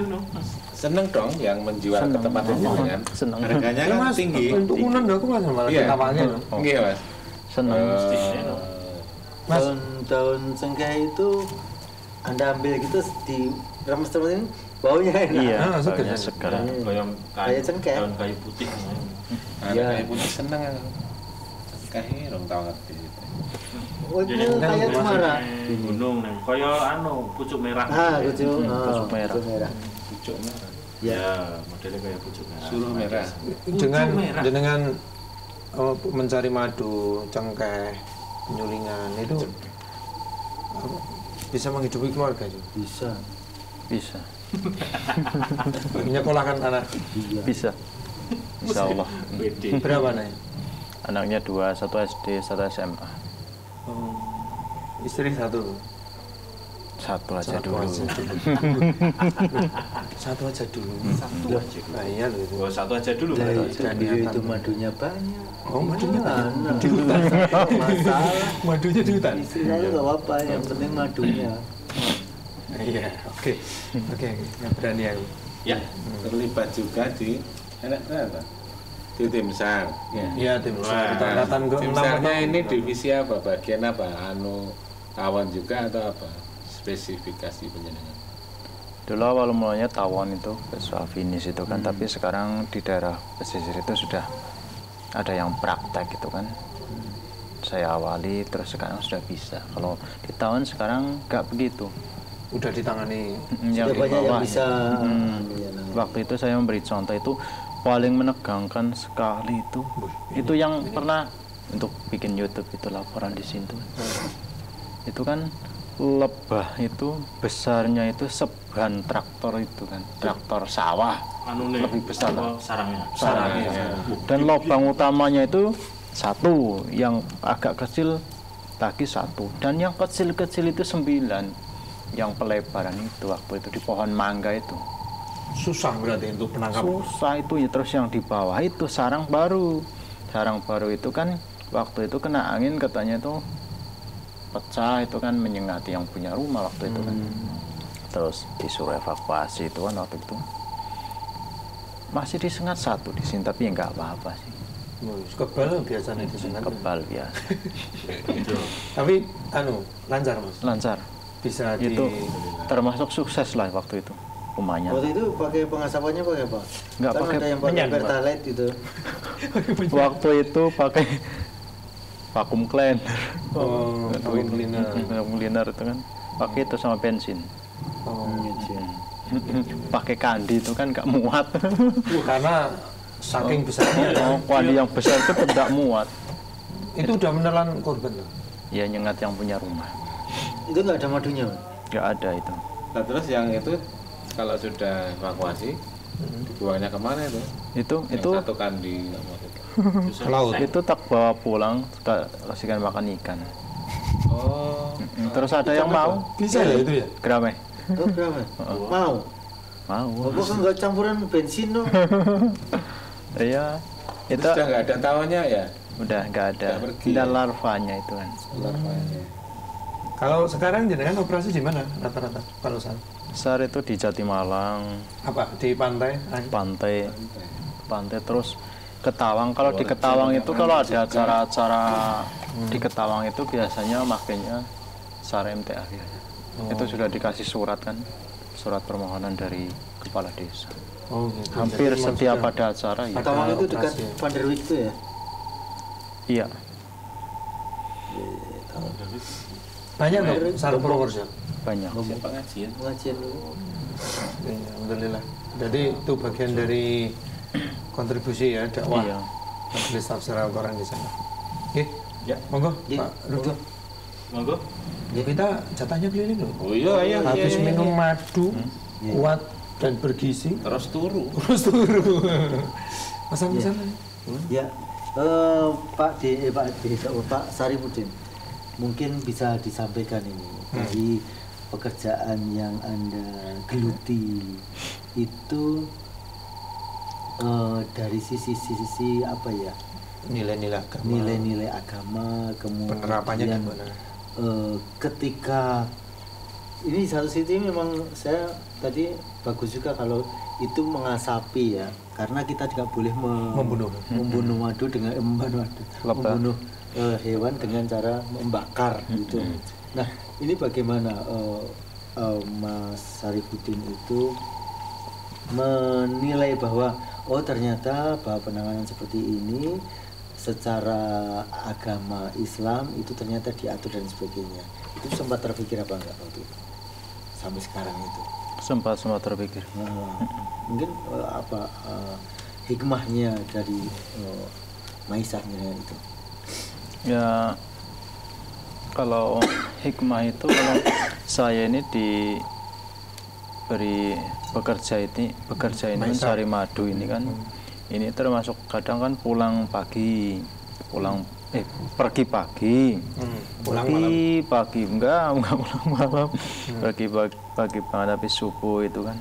seneng dong yang menjual ke tempat jenengan. Seneng. Harganya Ya, kan Mas, tinggi. untuk unen aku Mas malah Iya. ditawangnya loh. Iya, Mas. Seneng. Mas, Daun cengkeh itu Anda ambil gitu di remes-remesin baunya enak. Iya, Ah, segar. baunya segar. Kayak Kayak cengkeh. daun kayu putih. Ada Iya. kayak putih seneng ya. Cengkeh rong tau ngerti. Oh, itu Jadi, kayak kan cemara. Di gunung nih, kaya pucuk merah. Ah, kucuk. Kucuk merah. Kucuk merah. Pucuk merah. Ya, modelnya kayak pucuk merah. Suruh merah. dengan merah. jenengan mencari madu, cengkeh, penyulingan itu apa, bisa menghidupi keluarga juga. Bisa. Bisa. Menyekolahkan anak Bisa. Insya Allah. Bede. berapa nih? Anaknya 2, 1 SD, 1 SMA. Istri satu. Satu aja Satu dulu. aja dulu. Satu aja dulu. Satu aja. Nah, iya loh itu. Oh, satu aja dulu. Nah, berarti. itu Dan beliau niatan. itu madunya banyak. Oh, madunya banyak. Nah, Di hutan. masalah. Madunya di hutan. Istri saya nggak apa-apa, yang penting madunya. Iya, oke. Oke, nggak berani aku. Ya, Terlibat juga di anak berapa? Di tim SAR. Iya, tim Wah, SAR. Kita angkatan ke tim 6 SAR-nya atau- ini divisi apa? Bagian apa? Tawon juga atau apa? Spesifikasi penjenengan. Dulu awal mulanya tawon itu soal finish itu kan, tapi sekarang di daerah pesisir itu sudah ada yang praktek gitu kan. Saya awali terus sekarang sudah bisa. Kalau di tawon sekarang nggak begitu. udah ditangani. Yang Sudah di banyak yang bawah bisa. ya. Waktu itu saya memberi contoh itu paling menegangkan sekali itu yang pernah untuk bikin YouTube itu laporan di situ. Itu kan lebah itu besarnya itu seban traktor itu kan, traktor sawah anu nih, lebih besar apa, sarangnya. sarangnya. Dan lubang utamanya itu satu, yang agak kecil lagi satu, dan yang kecil-kecil itu 9, yang pelebaran itu waktu itu di pohon mangga itu. Susah berarti untuk penangkapan. Susah itu ya. Terus yang di bawah itu sarang baru itu kan waktu itu kena angin katanya itu pecah, itu kan menyengati yang punya rumah waktu itu kan. Terus disuruh evakuasi itu kan waktu itu masih disengat satu di sini, tapi ya nggak apa-apa sih, Kebal biasanya disengat. kebal biasa. Tapi lancar Mas. Lancar Bisa di itu termasuk sukses lah waktu itu lumayan. Waktu itu pakai pengasapannya pakai apa? Nggak Kan pakai ada yang pakai minyak, Pak. pertalite gitu. Waktu itu pakai vacuum cleaner. Oh, vacuum cleaner. Vacuum cleaner itu kan pakai itu sama bensin. Oh, Pakai kandi itu kan nggak muat. karena saking besarnya Oh, kandi yang besar itu tidak muat. itu udah menelan korban loh. Ya nyengat yang punya rumah. Itu nggak ada madunya, Mas? Nggak ada itu. Nah, terus yang itu kalau sudah evakuasi dibuangnya kemana itu? Itu Yang satu kandi maksudnya. Ke laut. itu tak bawa pulang, tak kasihkan makan ikan. Oh, Terus ada yang mau? Bisa ya itu ya? Gerame. Oh, berapa? Mau. Mau. Apa kan nggak campuran bensin dong? Iya. Itu sudah nggak ada tawonnya ya? udah nggak ada. Nggak pergi Tinggal ya? larvanya itu kan. Larvanya. Kalau sekarang jenengan operasi di mana rata-rata kalau saat Besar itu di Jatimalang, apa di pantai? pantai terus Ketawang. Kalau di Ketawang itu kalau ada acara-acara di Ketawang itu biasanya makanya SAR MTA biasanya. Itu sudah dikasih surat kan, surat permohonan dari kepala desa. Oh, gitu. Hampir Jadi setiap maksudnya ada acara ya. Tawang itu dekat operasi ya? Vanderwijk itu ya? Iya. Banyak tuh sarang Purwokerso. Banyak. Pengajian dulu. Alhamdulillah. Jadi itu bagian dari kontribusi ya dakwah Iya. Majelis Tafsir Al-Quran di sana. Oke, Ya. monggo Iya. Pak Rudi. Monggo. Ya kita jatahnya keliling loh. Oh iya. Habis minum madu Iya. kuat dan bergizi, Terus turu. terus turu. Pesan-pesan. Ya, Pak Sarifudin, mungkin bisa disampaikan ini dari pekerjaan yang Anda geluti itu dari sisi apa ya, Nilai-nilai agama. nilai-nilai agama, kemudian Penerapannya gimana? Ketika ini satu sisi memang saya tadi bagus juga kalau itu mengasapi ya, karena kita tidak boleh membunuh madu dengan membunuh hewan dengan cara membakar gitu. Nah ini bagaimana Mas Sarifudin itu menilai bahwa oh ternyata bahwa penanganan seperti ini secara agama Islam itu ternyata diatur dan sebagainya. Itu sempat terpikir apa enggak waktu itu sampai sekarang itu? Sempat terpikir. Mungkin hikmahnya dari Maisahnya itu. Ya kalau hikmah itu, kalau saya ini diberi bekerja ini mencari madu ini kan, ini termasuk kadang kan pergi pagi, Pulang malam. pagi enggak pulang malam, pergi pagi banget habis subuh itu kan,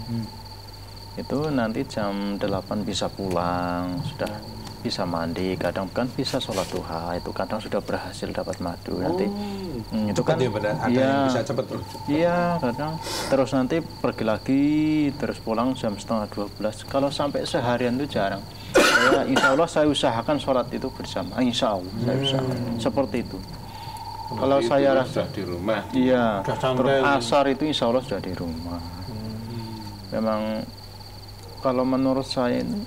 itu nanti jam 8 bisa pulang, sudah bisa mandi, kadang kan bisa sholat duha, itu kadang sudah berhasil dapat madu nanti. Itu Cepat kan ya benar, ada yang bisa cepet tuh. iya kadang terus nanti pergi lagi terus pulang jam 11:30. Kalau sampai seharian itu jarang. Insya Allah saya usahakan sholat itu bersama, insya Allah saya usahakan seperti itu. Kalau Itu saya rasa sudah di rumah. iya, Sudah sampai. terus asar itu insya Allah sudah di rumah. Memang kalau menurut saya ini,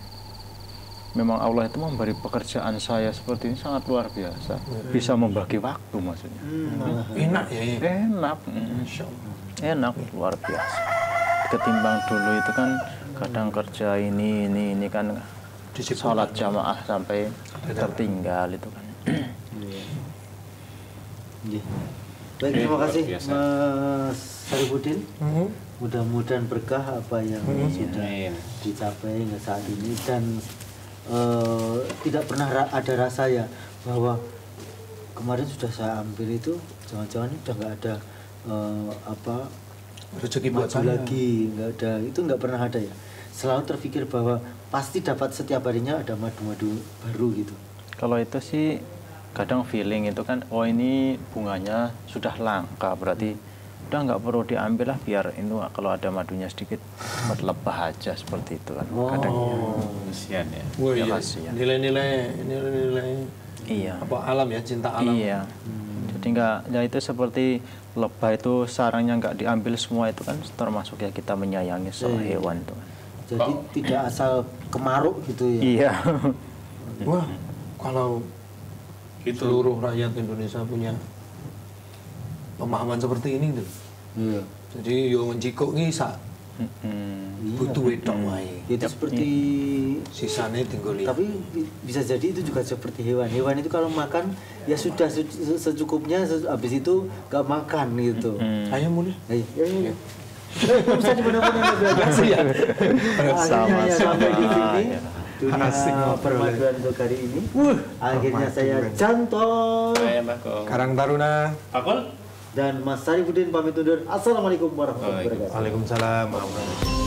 memang Allah itu memberi pekerjaan saya seperti ini sangat luar biasa. Bisa membagi waktu maksudnya. Enak ya. Enak, enak luar biasa. Ketimbang dulu itu kan kadang kerja ini kan sholat jamaah sampai tertinggal itu kan. Iya. Baik, terima kasih luar biasa. Mas Sarifudin. Mudah-mudahan berkah apa yang sudah Amin. dicapai hingga saat ini, dan tidak pernah ada rasa ya bahwa kemarin sudah saya ambil itu jangan-jangan udah nggak ada Rezeki buat maju saya. lagi, nggak ada, itu nggak pernah ada ya. Selalu terpikir bahwa pasti dapat setiap harinya ada madu-madu baru gitu. Kalau itu sih kadang feeling itu kan, oh ini bunganya sudah langka, berarti udah nggak perlu diambil lah, biar ini kalau ada madunya sedikit buat lebah aja, seperti itu kan. Kadang Kasihan ya. Wah, Ya, iya. kasihan. Nilai iya. apa alam ya, cinta alam. Iya. Jadi nggak, ya itu seperti lebah itu sarangnya nggak diambil semua, itu kan termasuk ya kita menyayangi sama hewan itu kan. Jadi tidak asal kemaruk gitu ya. Iya. Wah, kalau Gitu. seluruh rakyat Indonesia punya pemahaman seperti ini tuh. Iya. Jadi yo mencikuk ki sak butuh wedok wae. Itu seperti Sisane tinggal lihat. tapi bisa jadi itu juga seperti hewan. Hewan itu kalau makan ya sudah secukupnya, habis itu nggak makan gitu. Ayo mulai. Ayo, ayo. Bisa dimana-mana Anda belajar sih ya. Akhirnya ya sampai di sini dunia permaduan untuk hari ini. Akhirnya saya Janton Saya Mbak Karang Taruna. Pakul. dan Mas Sarifudin pamit undur. Assalamualaikum warahmatullahi wabarakatuh. Waalaikumsalam warahmatullahi wabarakatuh.